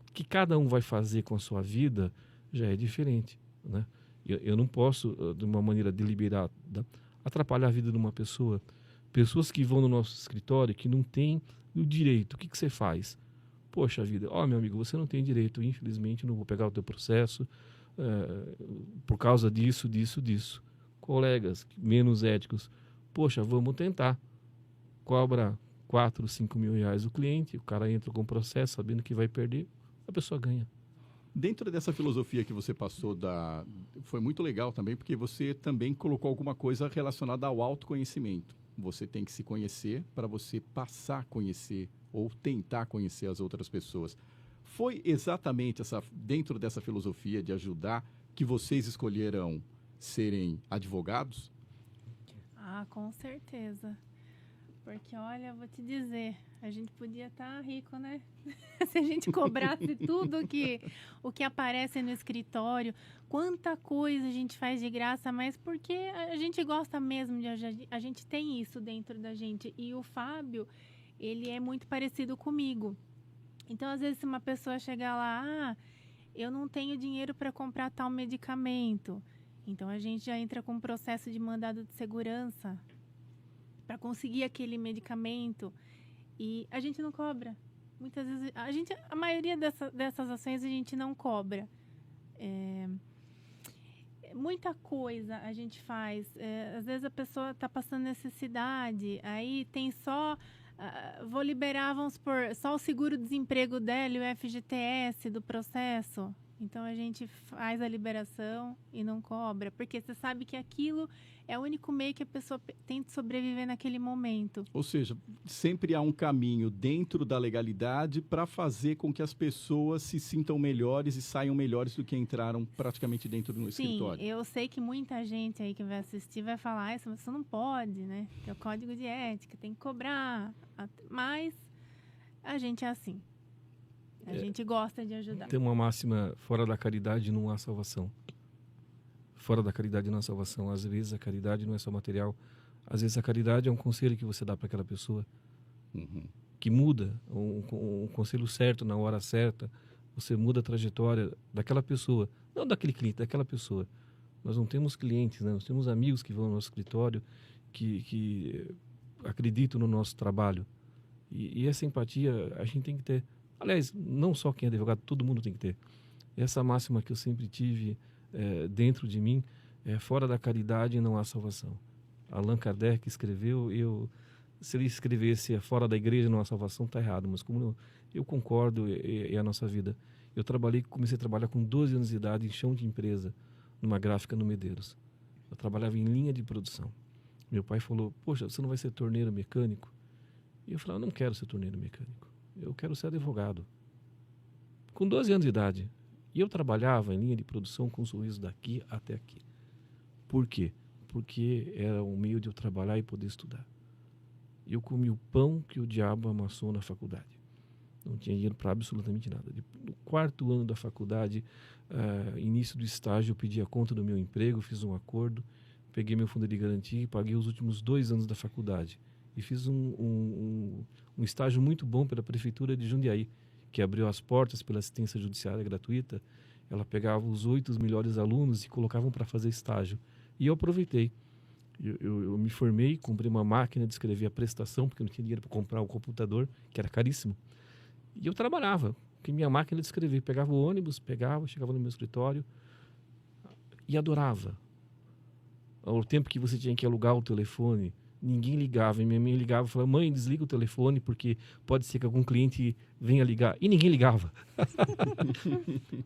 O que cada um vai fazer com a sua vida já é diferente, né? Eu não posso, de uma maneira deliberada, atrapalhar a vida de uma pessoa. Pessoas que vão no nosso escritório que não têm o direito, o que você faz? Poxa vida, meu amigo, você não tem direito, infelizmente não vou pegar o teu processo por causa disso. Colegas menos éticos, poxa, vamos tentar. Cobra 4, 5 mil reais o cliente, o cara entra com o processo sabendo que vai perder, a pessoa ganha. Dentro dessa filosofia que você passou, foi muito legal também, porque você também colocou alguma coisa relacionada ao autoconhecimento. Você tem que se conhecer para você passar a conhecer ou tentar conhecer as outras pessoas. Foi exatamente dentro dessa filosofia de ajudar que vocês escolheram serem advogados? Com certeza. Porque, olha, vou te dizer, a gente podia estar rico, né? Se a gente cobrasse tudo o que aparece no escritório, quanta coisa a gente faz de graça, mas porque a gente gosta mesmo a gente tem isso dentro da gente. E o Fábio, ele é muito parecido comigo. Então, às vezes, se uma pessoa chegar lá, eu não tenho dinheiro para comprar tal medicamento. Então, a gente já entra com um processo de mandado de segurança para conseguir aquele medicamento e a gente não cobra. Muitas vezes, a maioria dessas ações a gente não cobra. Muita coisa a gente faz. Às vezes a pessoa está passando necessidade, aí tem só... vou liberar, vamos supor, só o seguro-desemprego dela e o FGTS do processo. Então, a gente faz a liberação e não cobra, porque você sabe que aquilo é o único meio que a pessoa tem de sobreviver naquele momento. Ou seja, sempre há um caminho dentro da legalidade para fazer com que as pessoas se sintam melhores e saiam melhores do que entraram praticamente dentro do escritório. Sim, eu sei que muita gente aí que vai assistir vai falar, isso você não pode, né? Que é o código de ética, tem que cobrar. Mas a gente é assim. A gente gosta de ajudar. Tem uma máxima, fora da caridade não há salvação. Fora da caridade não há salvação. Às vezes a caridade não é só material. Às vezes a caridade é um conselho que você dá para aquela pessoa. Que muda. Um conselho certo, na hora certa. Você muda a trajetória daquela pessoa. Não daquele cliente, daquela pessoa. Nós não temos clientes, né? Nós temos amigos que vão ao nosso escritório que acreditam no nosso trabalho. E essa empatia a gente tem que ter. Aliás, não só quem é advogado, todo mundo tem que ter. Essa máxima que eu sempre tive dentro de mim é: fora da caridade não há salvação. Allan Kardec escreveu, se ele escrevesse fora da igreja não há salvação, está errado, mas como eu concordo, é a nossa vida. Eu comecei a trabalhar com 12 anos de idade em chão de empresa, numa gráfica no Medeiros. Eu trabalhava em linha de produção. Meu pai falou: poxa, você não vai ser torneiro mecânico? E eu falei: eu não quero ser torneiro mecânico. Eu quero ser advogado. Com 12 anos de idade. E eu trabalhava em linha de produção com um sorriso daqui até aqui. Por quê? Porque era um meio de eu trabalhar e poder estudar. Eu comi o pão que o diabo amassou na faculdade. Não tinha dinheiro para absolutamente nada. No 4º ano da faculdade, início do estágio, eu pedi a conta do meu emprego, fiz um acordo, peguei meu fundo de garantia e paguei os últimos 2 anos da faculdade. E fiz um estágio muito bom pela Prefeitura de Jundiaí, que abriu as portas pela assistência judiciária gratuita. Ela pegava os 8 melhores alunos e colocavam para fazer estágio. E eu aproveitei. Eu me formei, comprei uma máquina de escrever a prestação, porque eu não tinha dinheiro para comprar o computador, que era caríssimo. E eu trabalhava com minha máquina de escrever. Pegava o ônibus, chegava no meu escritório e adorava. O tempo que você tinha que alugar o telefone, Ninguém ligava. E minha mãe ligava e falava, mãe, desliga o telefone, porque pode ser que algum cliente venha ligar. E ninguém ligava.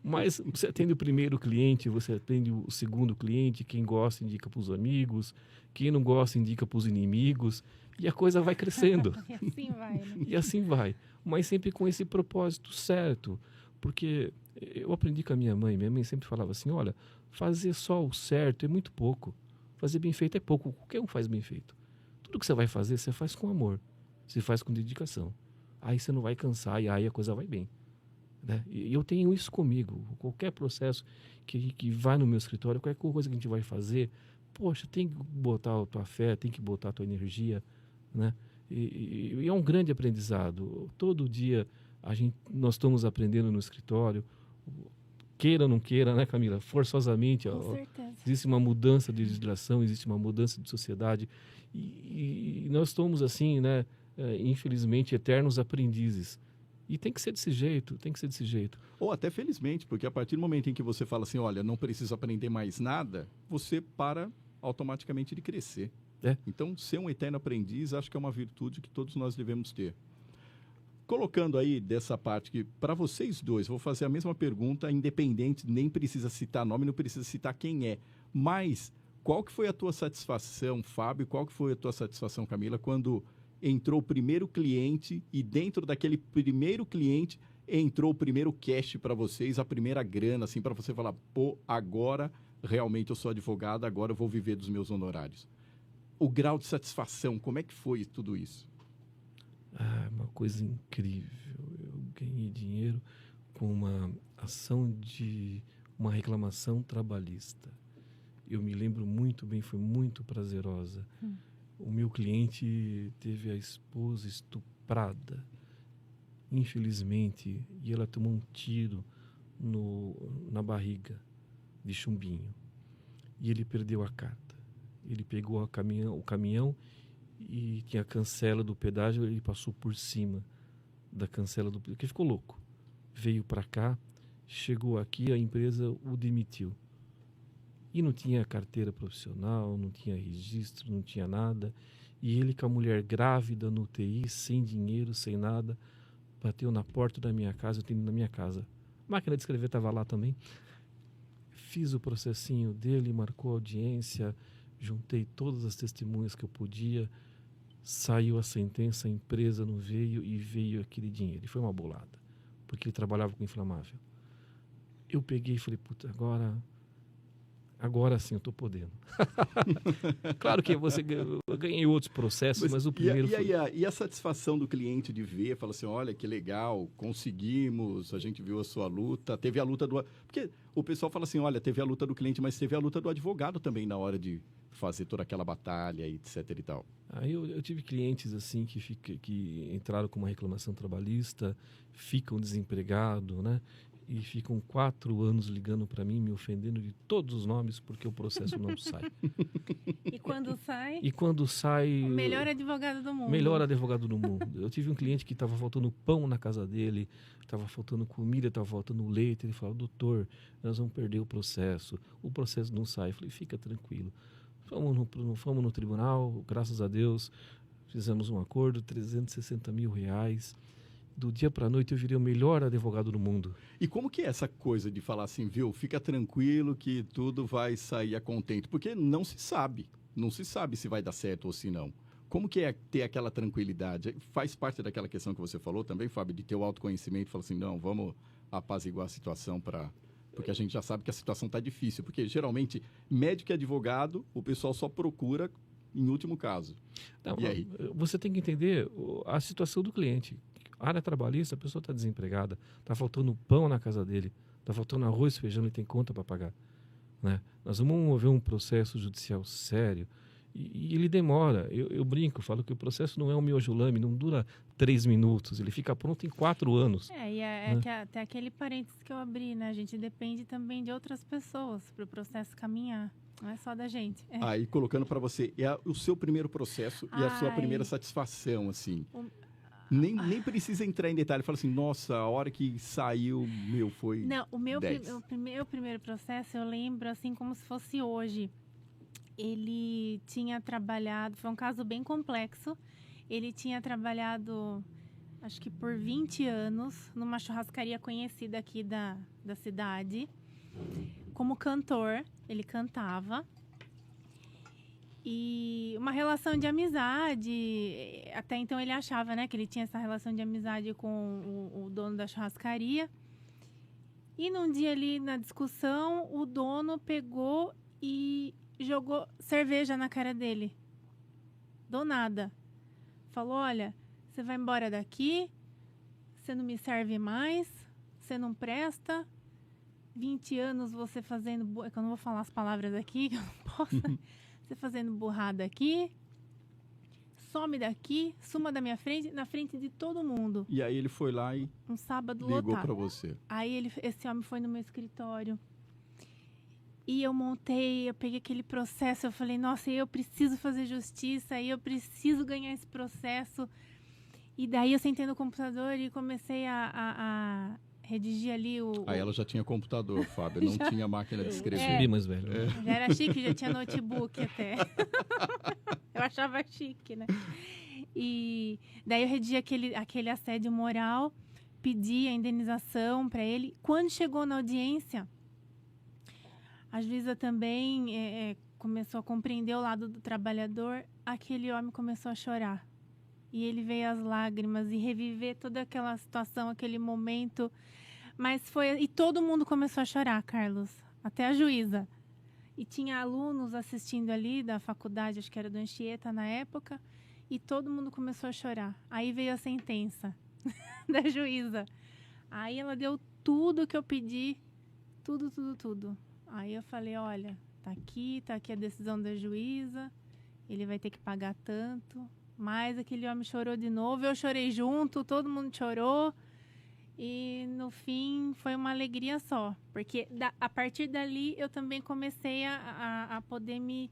Mas você atende o primeiro cliente, você atende o segundo cliente, quem gosta indica para os amigos, quem não gosta indica para os inimigos, e a coisa vai crescendo. E assim vai, né? E assim vai. Mas sempre com esse propósito certo. Porque eu aprendi com a minha mãe sempre falava assim, olha, fazer só o certo é muito pouco. Fazer bem feito é pouco. Qualquer um faz bem feito. Tudo que você vai fazer, você faz com amor. Você faz com dedicação. Aí você não vai cansar e aí a coisa vai bem. Né? E eu tenho isso comigo. Qualquer processo que vai no meu escritório, qualquer coisa que a gente vai fazer, poxa, tem que botar a tua fé, tem que botar a tua energia. Né? E é um grande aprendizado. Todo dia nós estamos aprendendo no escritório. Queira ou não queira, né, Camila? Forçosamente. Com certeza. Existe uma mudança de legislação, existe uma mudança de sociedade. E nós estamos, assim, né, infelizmente, eternos aprendizes. E tem que ser desse jeito, tem que ser desse jeito. Ou até felizmente, porque a partir do momento em que você fala assim, olha, não preciso aprender mais nada, você para automaticamente de crescer. Então, ser um eterno aprendiz, acho que é uma virtude que todos nós devemos ter. Colocando aí dessa parte que, para vocês dois, vou fazer a mesma pergunta, independente, nem precisa citar nome, não precisa citar quem é. Mas, qual que foi a tua satisfação, Fábio? Qual que foi a tua satisfação, Camila, quando entrou o primeiro cliente e dentro daquele primeiro cliente entrou o primeiro cash para vocês, a primeira grana, assim, para você falar, pô, agora realmente eu sou advogado, agora eu vou viver dos meus honorários. O grau de satisfação, como é que foi tudo isso? Uma coisa incrível. Eu ganhei dinheiro com uma ação de uma reclamação trabalhista. Eu me lembro muito bem, foi muito prazerosa. O meu cliente teve a esposa estuprada, infelizmente, e ela tomou um tiro na barriga de chumbinho. E ele perdeu a carta. Ele pegou o caminhão e tinha a cancela do pedágio, ele passou por cima da cancela do pedágio, que ficou louco. Veio para cá, chegou aqui, a empresa o demitiu. E não tinha carteira profissional, não tinha registro, não tinha nada. E ele com a mulher grávida no UTI, sem dinheiro, sem nada, bateu na porta da minha casa, eu tenho na minha casa. A máquina de escrever estava lá também. Fiz o processinho dele, marcou a audiência, juntei todas as testemunhas que eu podia, saiu a sentença, a empresa não veio e veio aquele dinheiro. E foi uma bolada, porque ele trabalhava com inflamável. Eu peguei e falei, puta, agora sim eu estou podendo. Claro que eu ganhei outros processos, mas o primeiro foi... E a satisfação do cliente de ver, fala assim, olha que legal, conseguimos, a gente viu a sua luta, teve a luta do... Porque o pessoal fala assim, olha, teve a luta do cliente, mas teve a luta do advogado também na hora de fazer toda aquela batalha, etc e tal. Aí eu tive clientes assim que entraram com uma reclamação trabalhista, ficam desempregados, né? E ficam 4 anos ligando para mim, me ofendendo de todos os nomes, porque o processo não sai. E quando sai? E quando sai... O melhor advogado do mundo. Melhor advogado do mundo. Eu tive um cliente que estava faltando pão na casa dele, estava faltando comida, estava faltando leite. Ele falou, doutor, nós vamos perder o processo não sai. Eu falei, fica tranquilo. Fomos no tribunal, graças a Deus, fizemos um acordo, R$360 mil. Do dia para a noite eu virei o melhor advogado do mundo. E como que é essa coisa de falar assim, viu, fica tranquilo que tudo vai sair a contento? Porque não se sabe se vai dar certo ou se não. Como que é ter aquela tranquilidade? Faz parte daquela questão que você falou também, Fábio, de ter o autoconhecimento, falar assim, não, vamos apaziguar a situação porque a gente já sabe que a situação está difícil. Porque geralmente, médico e advogado, o pessoal só procura em último caso. Não, e aí? Você tem que entender a situação do cliente. A área trabalhista, a pessoa está desempregada, está faltando pão na casa dele, está faltando arroz e feijão, ele tem conta para pagar. Né? Nós vamos mover um processo judicial sério e ele demora. Eu brinco, falo que o processo não é um miojolame, não dura 3 minutos, ele fica pronto em 4 anos. Até aquele parênteses que eu abri, né? A gente depende também de outras pessoas para o processo caminhar. Não é só da gente. Aí, colocando para você, o seu primeiro processo e a sua primeira satisfação, assim... Nem precisa entrar em detalhe. Fala assim, nossa, a hora que saiu, foi Não, o meu 10. primeiro processo, eu lembro assim como se fosse hoje. ele tinha trabalhado, foi um caso bem complexo, ele tinha trabalhado, acho que por 20 anos, numa churrascaria conhecida aqui da cidade, como cantor, ele cantava. E uma relação de amizade, até então ele achava, né, que ele tinha essa relação de amizade com o dono da churrascaria. E num dia ali na discussão, o dono pegou e jogou cerveja na cara dele. Do nada. Falou, olha, você vai embora daqui, você não me serve mais, você não presta. 20 anos você fazendo... É que eu não vou falar as palavras aqui, que eu não posso... Você fazendo burrada aqui, some daqui, suma da minha frente, na frente de todo mundo. E aí ele foi lá e um sábado ligou lotado. para você. Aí esse homem foi no meu escritório. E eu peguei aquele processo, eu falei, nossa, eu preciso fazer justiça, eu preciso ganhar esse processo. E daí eu sentei no computador e comecei a redigir ali Aí ela já tinha computador, Fábio, não tinha máquina de escrever. Subi mais velho. Já era chique, já tinha notebook até. Eu achava chique, né? E daí eu redigi aquele assédio moral, pedi a indenização para ele. Quando chegou na audiência, a juíza também começou a compreender o lado do trabalhador. Aquele homem começou a chorar. E ele veio às lágrimas e reviver toda aquela situação, aquele momento. Mas e todo mundo começou a chorar, Carlos. Até a juíza. E tinha alunos assistindo ali da faculdade, acho que era do Anchieta na época. E todo mundo começou a chorar. Aí veio a sentença da juíza. Aí ela deu tudo que eu pedi. Tudo, tudo, tudo. Aí eu falei, olha, tá aqui a decisão da juíza. Ele vai ter que pagar tanto. Mas aquele homem chorou de novo, eu chorei junto, todo mundo chorou. E no fim foi uma alegria só. Porque a partir dali eu também comecei a poder me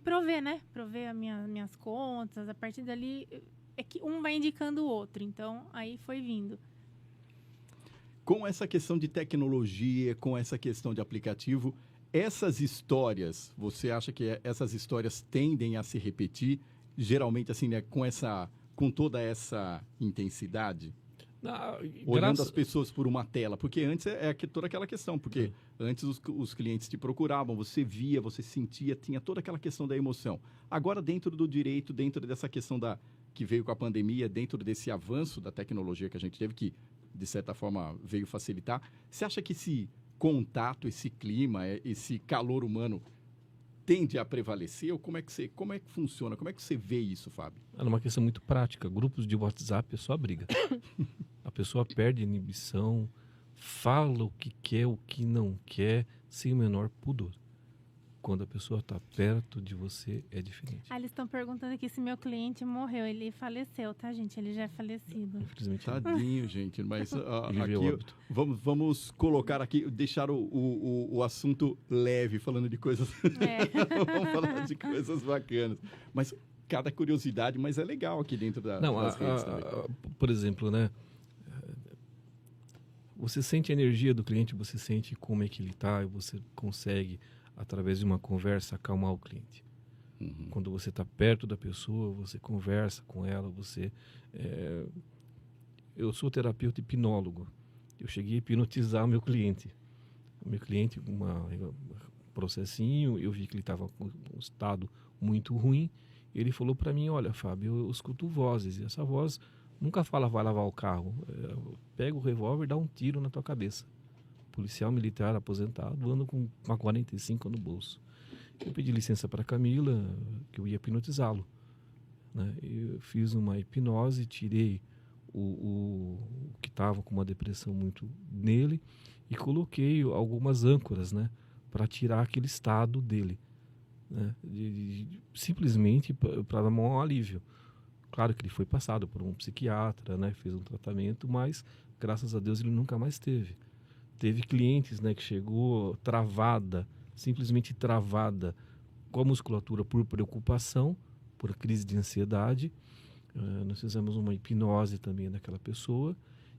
prover, né? Prover as minhas contas. A partir dali é que um vai indicando o outro. Então aí foi vindo. Com essa questão de tecnologia, com essa questão de aplicativo, essas histórias, você acha que essas histórias tendem a se repetir? Geralmente, assim, né, com toda essa intensidade? Olhando as pessoas por uma tela. Porque antes toda aquela questão. Porque antes os clientes te procuravam, você via, você sentia, tinha toda aquela questão da emoção. Agora, dentro do direito, dentro dessa questão que veio com a pandemia, dentro desse avanço da tecnologia que a gente teve, que, de certa forma, veio facilitar, você acha que esse contato, esse clima, esse calor humano tende a prevalecer? Ou como é que funciona? Como é que você vê isso, Fábio? É uma questão muito prática. Grupos de WhatsApp é só briga. A pessoa perde a inibição, fala o que quer, o que não quer, sem o menor pudor. Quando a pessoa está perto de você, é diferente. Eles estão perguntando aqui se meu cliente morreu. Ele faleceu, tá, gente? Ele já é falecido. Infelizmente. Tadinho, gente. Mas aqui, vamos colocar aqui, deixar o assunto leve, falando de coisas... Vamos falar de coisas bacanas. Mas cada curiosidade, mas é legal aqui dentro das redes também. Por exemplo, né? Você sente a energia do cliente, você sente como é que ele está, e você consegue, através de uma conversa, acalmar o cliente. Uhum. Quando você está perto da pessoa, você conversa com ela, Eu sou terapeuta hipnólogo. Eu cheguei a hipnotizar o meu cliente. O meu cliente, um processinho, eu vi que ele estava com um estado muito ruim. Ele falou para mim, olha, Fábio, eu escuto vozes, e essa voz nunca fala, vai lavar o carro. Pega o revólver e dá um tiro na tua cabeça. Policial militar aposentado, ando com uma 45 no bolso. Eu pedi licença para Camila, que eu ia hipnotizá-lo. Né? Eu fiz uma hipnose, tirei o que estava com uma depressão muito nele e coloquei algumas âncoras, né, para tirar aquele estado dele. Né? Simplesmente para dar um alívio. Claro que ele foi passado por um psiquiatra, né, fez um tratamento, mas graças a Deus ele nunca mais teve. Teve clientes, né, que chegou travada, simplesmente travada, com a musculatura por preocupação, por crise de ansiedade. Nós fizemos uma hipnose também naquela pessoa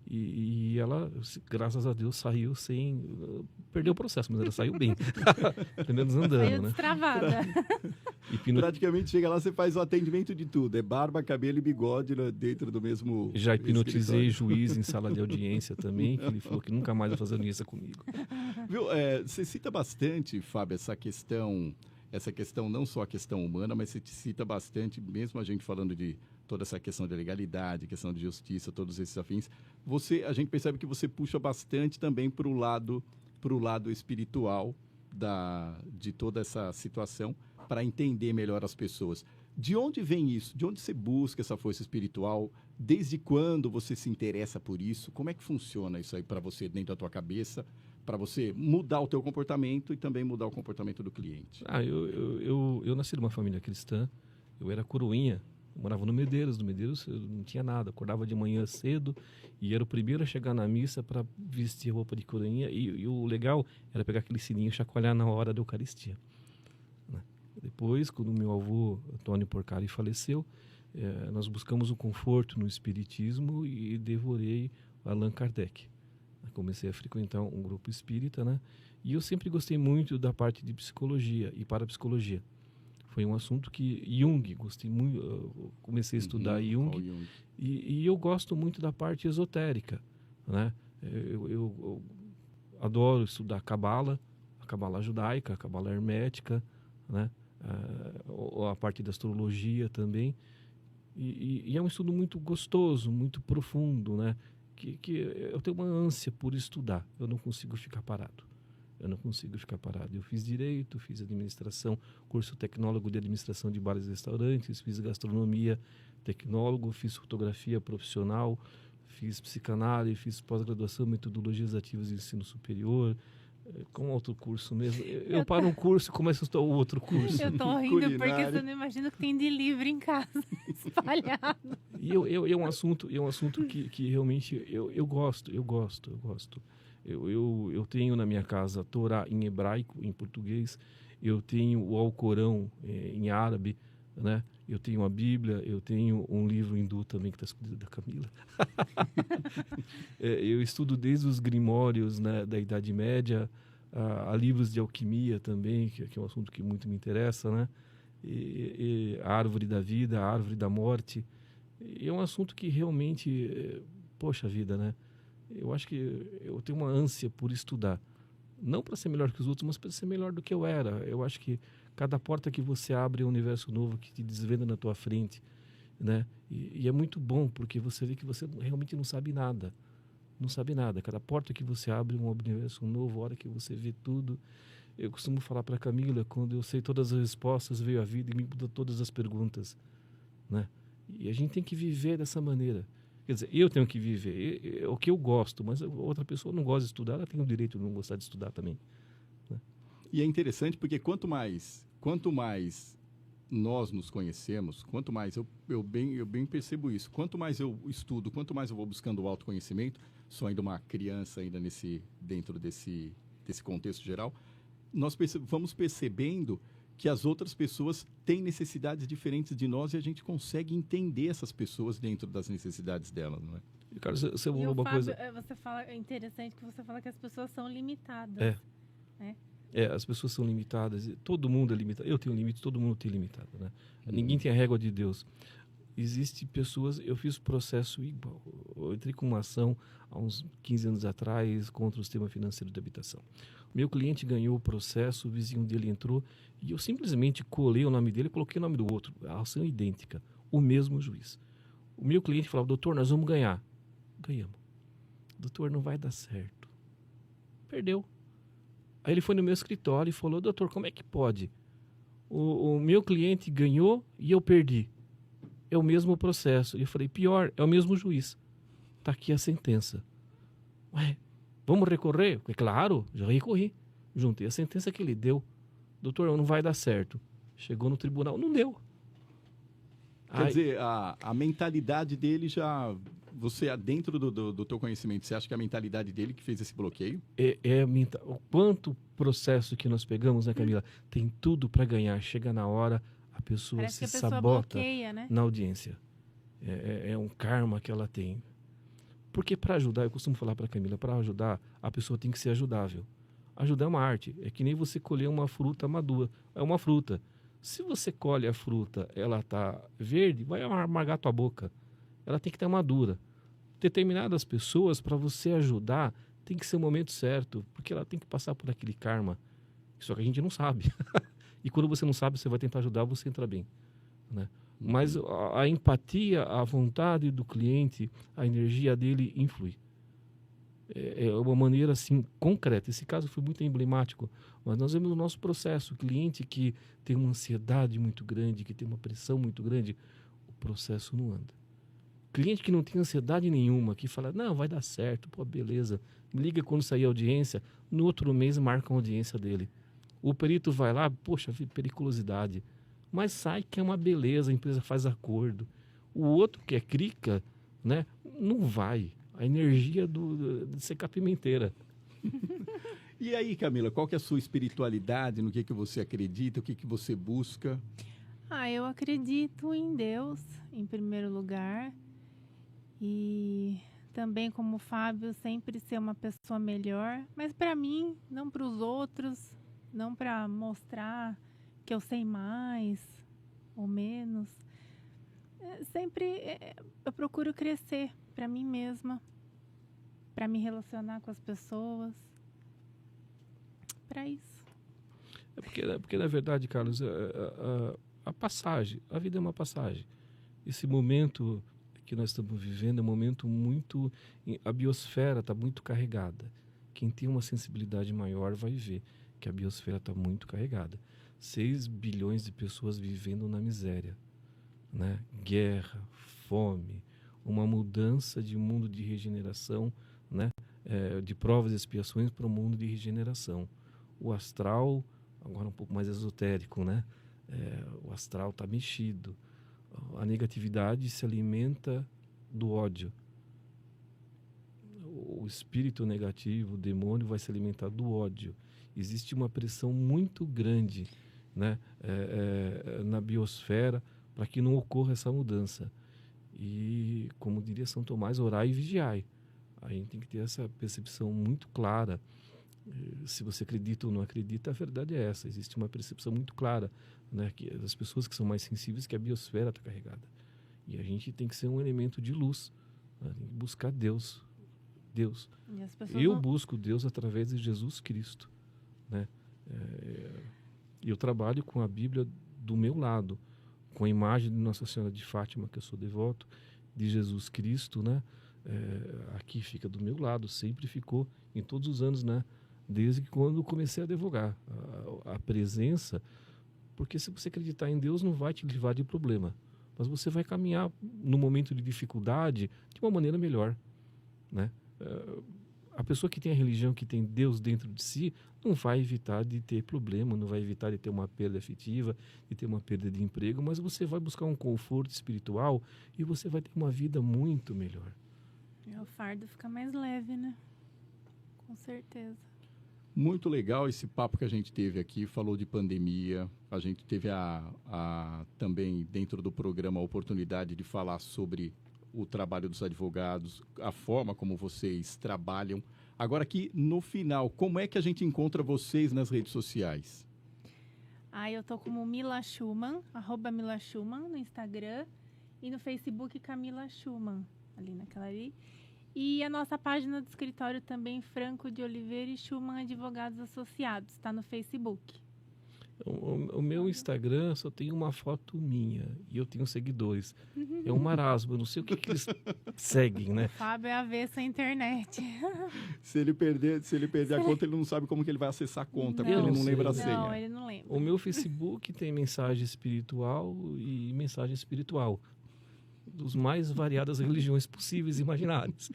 E ela, graças a Deus, saiu sem... Perdeu o processo, mas ela saiu bem. Pelo menos andando, Saiu né? destravada. Praticamente chega lá, você faz o atendimento de tudo. É barba, cabelo e bigode dentro do mesmo Já hipnotizei escritório. juiz em sala de audiência também, que ele falou que nunca mais vai fazer audiência comigo. Viu? Você cita bastante, Fábio, essa questão não só a questão humana, mas você cita bastante, mesmo a gente falando de toda essa questão de legalidade, questão de justiça, todos esses afins, a gente percebe que você puxa bastante também para o lado espiritual de toda essa situação, para entender melhor as pessoas. De onde vem isso? De onde você busca essa força espiritual? Desde quando você se interessa por isso? Como é que funciona isso aí para você dentro da tua cabeça, para você mudar o teu comportamento e também mudar o comportamento do cliente? Eu nasci numa família cristã, eu era coroinha, eu morava no Medeiros eu não tinha nada, acordava de manhã cedo e era o primeiro a chegar na missa para vestir roupa de coroinha e o legal era pegar aquele sininho e chacoalhar na hora da Eucaristia. Depois, quando meu avô, Antônio Porcari, faleceu, nós buscamos um conforto no espiritismo e devorei Allan Kardec. Comecei a frequentar um grupo espírita, né? E eu sempre gostei muito da parte de psicologia e parapsicologia. Foi um assunto que Jung, gostei muito, comecei a estudar Jung. E eu gosto muito da parte esotérica, né? Eu adoro estudar a Cabala judaica, a Cabala hermética, né? A parte da astrologia também. E é um estudo muito gostoso, muito profundo, né? Que eu tenho uma ânsia por estudar. Eu não consigo ficar parado. Eu fiz Direito, fiz Administração, curso tecnólogo de Administração de Bares e Restaurantes, fiz Gastronomia, tecnólogo, fiz Fotografia profissional, fiz Psicanálise, fiz pós-graduação em Metodologias Ativas de Ensino Superior, com outro curso mesmo. Eu paro um curso e começo a estudar o outro curso. Eu tô rindo porque você não imagina o que tem de livro em casa, espalhado. E é um assunto que realmente eu gosto. Eu tenho na minha casa a Torá em hebraico, em português, eu tenho o Alcorão em árabe, né? Eu tenho a Bíblia, eu tenho um livro hindu também que está escondido da Camila. Eu estudo desde os grimórios, né, da Idade Média, a livros de alquimia também, que é um assunto que muito me interessa, né? E a árvore da vida, a árvore da morte. E é um assunto que realmente, poxa vida, né? Eu acho que eu tenho uma ânsia por estudar. Não para ser melhor que os outros, mas para ser melhor do que eu era. Eu acho que cada porta que você abre é um universo novo que te desvenda na tua frente, né? E é muito bom, porque você vê que você realmente não sabe nada. Não sabe nada. Cada porta que você abre é um universo novo, a hora que você vê tudo. Eu costumo falar para a Camila, quando eu sei todas as respostas, veio a vida e me muda todas as perguntas, né? E a gente tem que viver dessa maneira. Quer dizer, eu tenho que viver o que eu gosto, mas outra pessoa não gosta de estudar, ela tem o direito de não gostar de estudar também, né? E é interessante porque quanto mais nós nos conhecemos, quanto mais eu bem percebo isso, quanto mais eu estudo, quanto mais eu vou buscando o autoconhecimento, sou ainda uma criança ainda dentro desse contexto geral, nós vamos percebendo que as outras pessoas têm necessidades diferentes de nós e a gente consegue entender essas pessoas dentro das necessidades delas, não é? Cara, você falou E o uma Fábio, coisa... é interessante que você fala que as pessoas são limitadas. As pessoas são limitadas, todo mundo é limitado. Eu tenho limite, todo mundo tem limitado, né? Ninguém tem a régua de Deus. Existem pessoas... Eu fiz processo igual. Eu entrei com uma ação há uns 15 anos atrás contra o sistema financeiro de habitação. Meu cliente ganhou o processo, o vizinho dele entrou e eu simplesmente colei o nome dele e coloquei o nome do outro. A ação é idêntica, o mesmo juiz. O meu cliente falava, doutor, nós vamos ganhar. Ganhamos. Doutor, não vai dar certo. Perdeu. Aí ele foi no meu escritório e falou, doutor, como é que pode? O meu cliente ganhou e eu perdi. É o mesmo processo. E eu falei, pior, é o mesmo juiz. Está aqui a sentença. Ué, vamos recorrer? Claro, já recorri. Juntei a sentença que ele deu. Doutor, não vai dar certo. Chegou no tribunal, não deu. Quer dizer, a mentalidade dele já... Você, dentro do teu conhecimento, você acha que é a mentalidade dele que fez esse bloqueio? O quanto processo que nós pegamos, né, Camila? Tem tudo para ganhar. Chega na hora, a pessoa Parece se que a pessoa sabota bloqueia, né? na audiência. É um karma que ela tem. Porque para ajudar, eu costumo falar para a Camila, para ajudar, a pessoa tem que ser ajudável. Ajudar é uma arte. É que nem você colher uma fruta madura. É uma fruta. Se você colhe a fruta, ela está verde, vai amargar tua boca. Ela tem que estar madura. Determinadas pessoas, para você ajudar, tem que ser o momento certo, porque ela tem que passar por aquele karma. Só que a gente não sabe. E quando você não sabe, você vai tentar ajudar, você entra bem, né? Mas a empatia, a vontade do cliente, a energia dele influi. É uma maneira assim concreta. Esse caso foi muito emblemático, mas nós vemos o nosso processo. O cliente que tem uma ansiedade muito grande, que tem uma pressão muito grande, o processo não anda. Cliente que não tem ansiedade nenhuma, que fala, não, vai dar certo, pô, beleza. Liga quando sair a audiência, no outro mês marca a audiência dele. O perito vai lá, poxa, periculosidade. Mas sai que é uma beleza, a empresa faz acordo. O outro que é crica, né, não vai. A energia de ser capimenteira. E aí, Camila, qual que é a sua espiritualidade? No que você acredita? O que você busca? Eu acredito em Deus, em primeiro lugar. E também, como o Fábio, sempre ser uma pessoa melhor. Mas para mim, não para os outros, não para mostrar que eu sei mais ou menos. Eu procuro crescer para mim mesma, para me relacionar com as pessoas, para isso. Porque, na verdade, Carlos, a passagem, a vida é uma passagem. Esse momento que nós estamos vivendo é um momento muito... A biosfera está muito carregada. Quem tem uma sensibilidade maior vai ver que a biosfera está muito carregada. 6 bilhões de pessoas vivendo na miséria, né? Guerra, fome, uma mudança de mundo de regeneração, né? De provas e expiações para um mundo de regeneração. O astral, agora um pouco mais esotérico, né? O astral está mexido. A negatividade se alimenta do ódio. O espírito negativo, o demônio, vai se alimentar do ódio. Existe uma pressão muito grande, né, na biosfera para que não ocorra essa mudança. E, como diria São Tomás, orai e vigiai. A gente tem que ter essa percepção muito clara. Se você acredita ou não acredita, a verdade é essa. Existe uma percepção muito clara, né, que as pessoas que são mais sensíveis, que a biosfera está carregada. E a gente tem que ser um elemento de luz, né, tem que buscar Deus. Eu busco Deus através de Jesus Cristo, né? Eu trabalho com a Bíblia do meu lado, com a imagem de Nossa Senhora de Fátima, que eu sou devoto, de Jesus Cristo, né? Aqui fica do meu lado, sempre ficou, em todos os anos, né? Desde que quando comecei a advogar. A presença, porque se você acreditar em Deus, não vai te livrar de problema, mas você vai caminhar no momento de dificuldade de uma maneira melhor, né? A pessoa que tem a religião, que tem Deus dentro de si, não vai evitar de ter problema, não vai evitar de ter uma perda afetiva, de ter uma perda de emprego, mas você vai buscar um conforto espiritual e você vai ter uma vida muito melhor. O fardo fica mais leve, né? Com certeza. Muito legal esse papo que a gente teve aqui, falou de pandemia, a gente teve também dentro do programa a oportunidade de falar sobre o trabalho dos advogados, a forma como vocês trabalham. Agora aqui no final, como é que a gente encontra vocês nas redes sociais? Eu tô como Mila Schumann, @MilaSchumann no Instagram e no Facebook Camila Schumann, ali naquela ali. E a nossa página do escritório também, Franco de Oliveira e Schumann Advogados Associados, está no Facebook. O meu Instagram só tem uma foto minha e eu tenho seguidores. É um marasmo, eu não sei o que eles seguem, né? O Fábio é avessa à internet. Se ele perder a conta, ele não sabe como que ele vai acessar a conta, porque ele não lembra a senha. Não, ele não lembra. O meu Facebook tem mensagem espiritual e mensagem espiritual. Dos mais variadas religiões possíveis e imaginárias.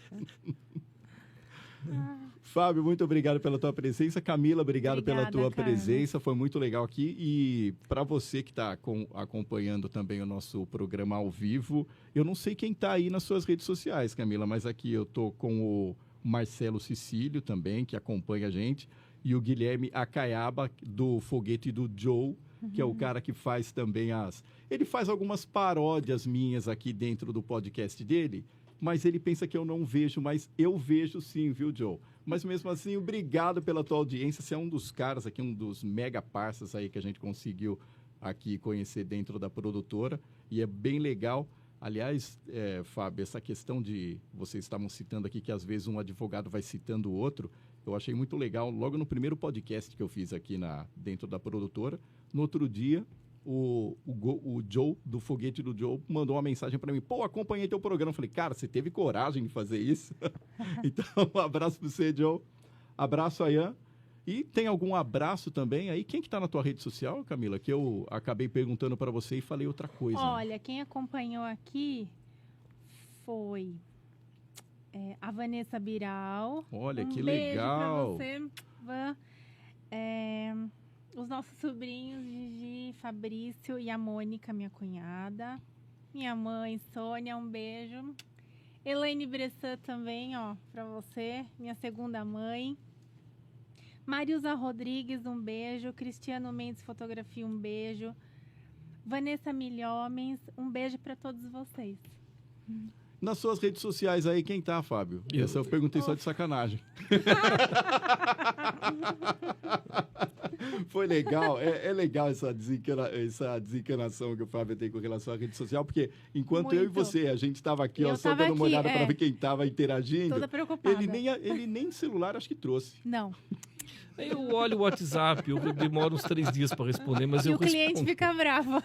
Fábio, muito obrigado pela tua presença. Camila, obrigado pela tua presença. Foi muito legal aqui. E para você que está acompanhando também o nosso programa ao vivo, eu não sei quem está aí nas suas redes sociais, Camila, mas aqui eu estou com o Marcelo Cecílio também, que acompanha a gente, e o Guilherme Acaiaba, do Foguete do Joe, que é o cara que faz também ele faz algumas paródias minhas aqui dentro do podcast dele. mas ele pensa que eu não vejo, mas eu vejo sim, viu, Joe? Mas mesmo assim, obrigado pela tua audiência. Você é um dos caras aqui, um dos mega parceiros aí que a gente conseguiu aqui conhecer dentro da produtora. E é bem legal. Aliás, Fábio, essa questão de... Vocês estavam citando aqui que às vezes um advogado vai citando o outro. Eu achei muito legal. Logo no primeiro podcast que eu fiz aqui dentro da produtora, no outro dia... O Joe, do Foguete do Joe, mandou uma mensagem para mim. Pô, acompanhei teu programa. Eu falei, cara, você teve coragem de fazer isso? Então, um abraço para você, Joe. Abraço, Ayan. E tem algum abraço também aí? Quem que tá na tua rede social, Camila? Que eu acabei perguntando para você e falei outra coisa. Olha, quem acompanhou aqui foi a Vanessa Biral. Olha, que beijo legal. Pra você, Van. Os nossos sobrinhos, Gigi, Fabrício e a Mônica, minha cunhada. Minha mãe, Sônia, um beijo. Elaine Bressan também, ó, pra você, minha segunda mãe. Marilza Rodrigues, um beijo. Cristiano Mendes Fotografia, um beijo. Vanessa Milhomens, um beijo para todos vocês. Nas suas redes sociais aí, quem tá, Fábio? Essa eu perguntei só de sacanagem. Foi legal, é legal essa desencanação que o Fábio tem com relação à rede social, porque enquanto eu e você, a gente estava aqui, ó, só dando uma olhada para ver quem estava interagindo, toda preocupada. Ele nem celular acho que trouxe. Não. Eu olho o WhatsApp, eu demoro uns 3 dias para responder, mas eu respondo. E o cliente fica bravo.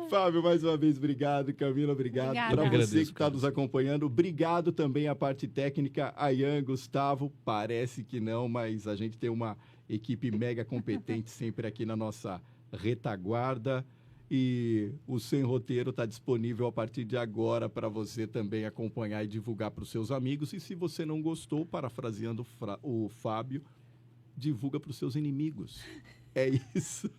Fábio, mais uma vez, obrigado. Camila, obrigado. Para você que está nos acompanhando, obrigado também à parte técnica, Ayan, Gustavo. Parece que não, mas a gente tem uma equipe mega competente sempre aqui na nossa retaguarda. E o Sem Roteiro está disponível a partir de agora para você também acompanhar e divulgar para os seus amigos. E se você não gostou, parafraseando o Fábio, divulga para os seus inimigos. É isso.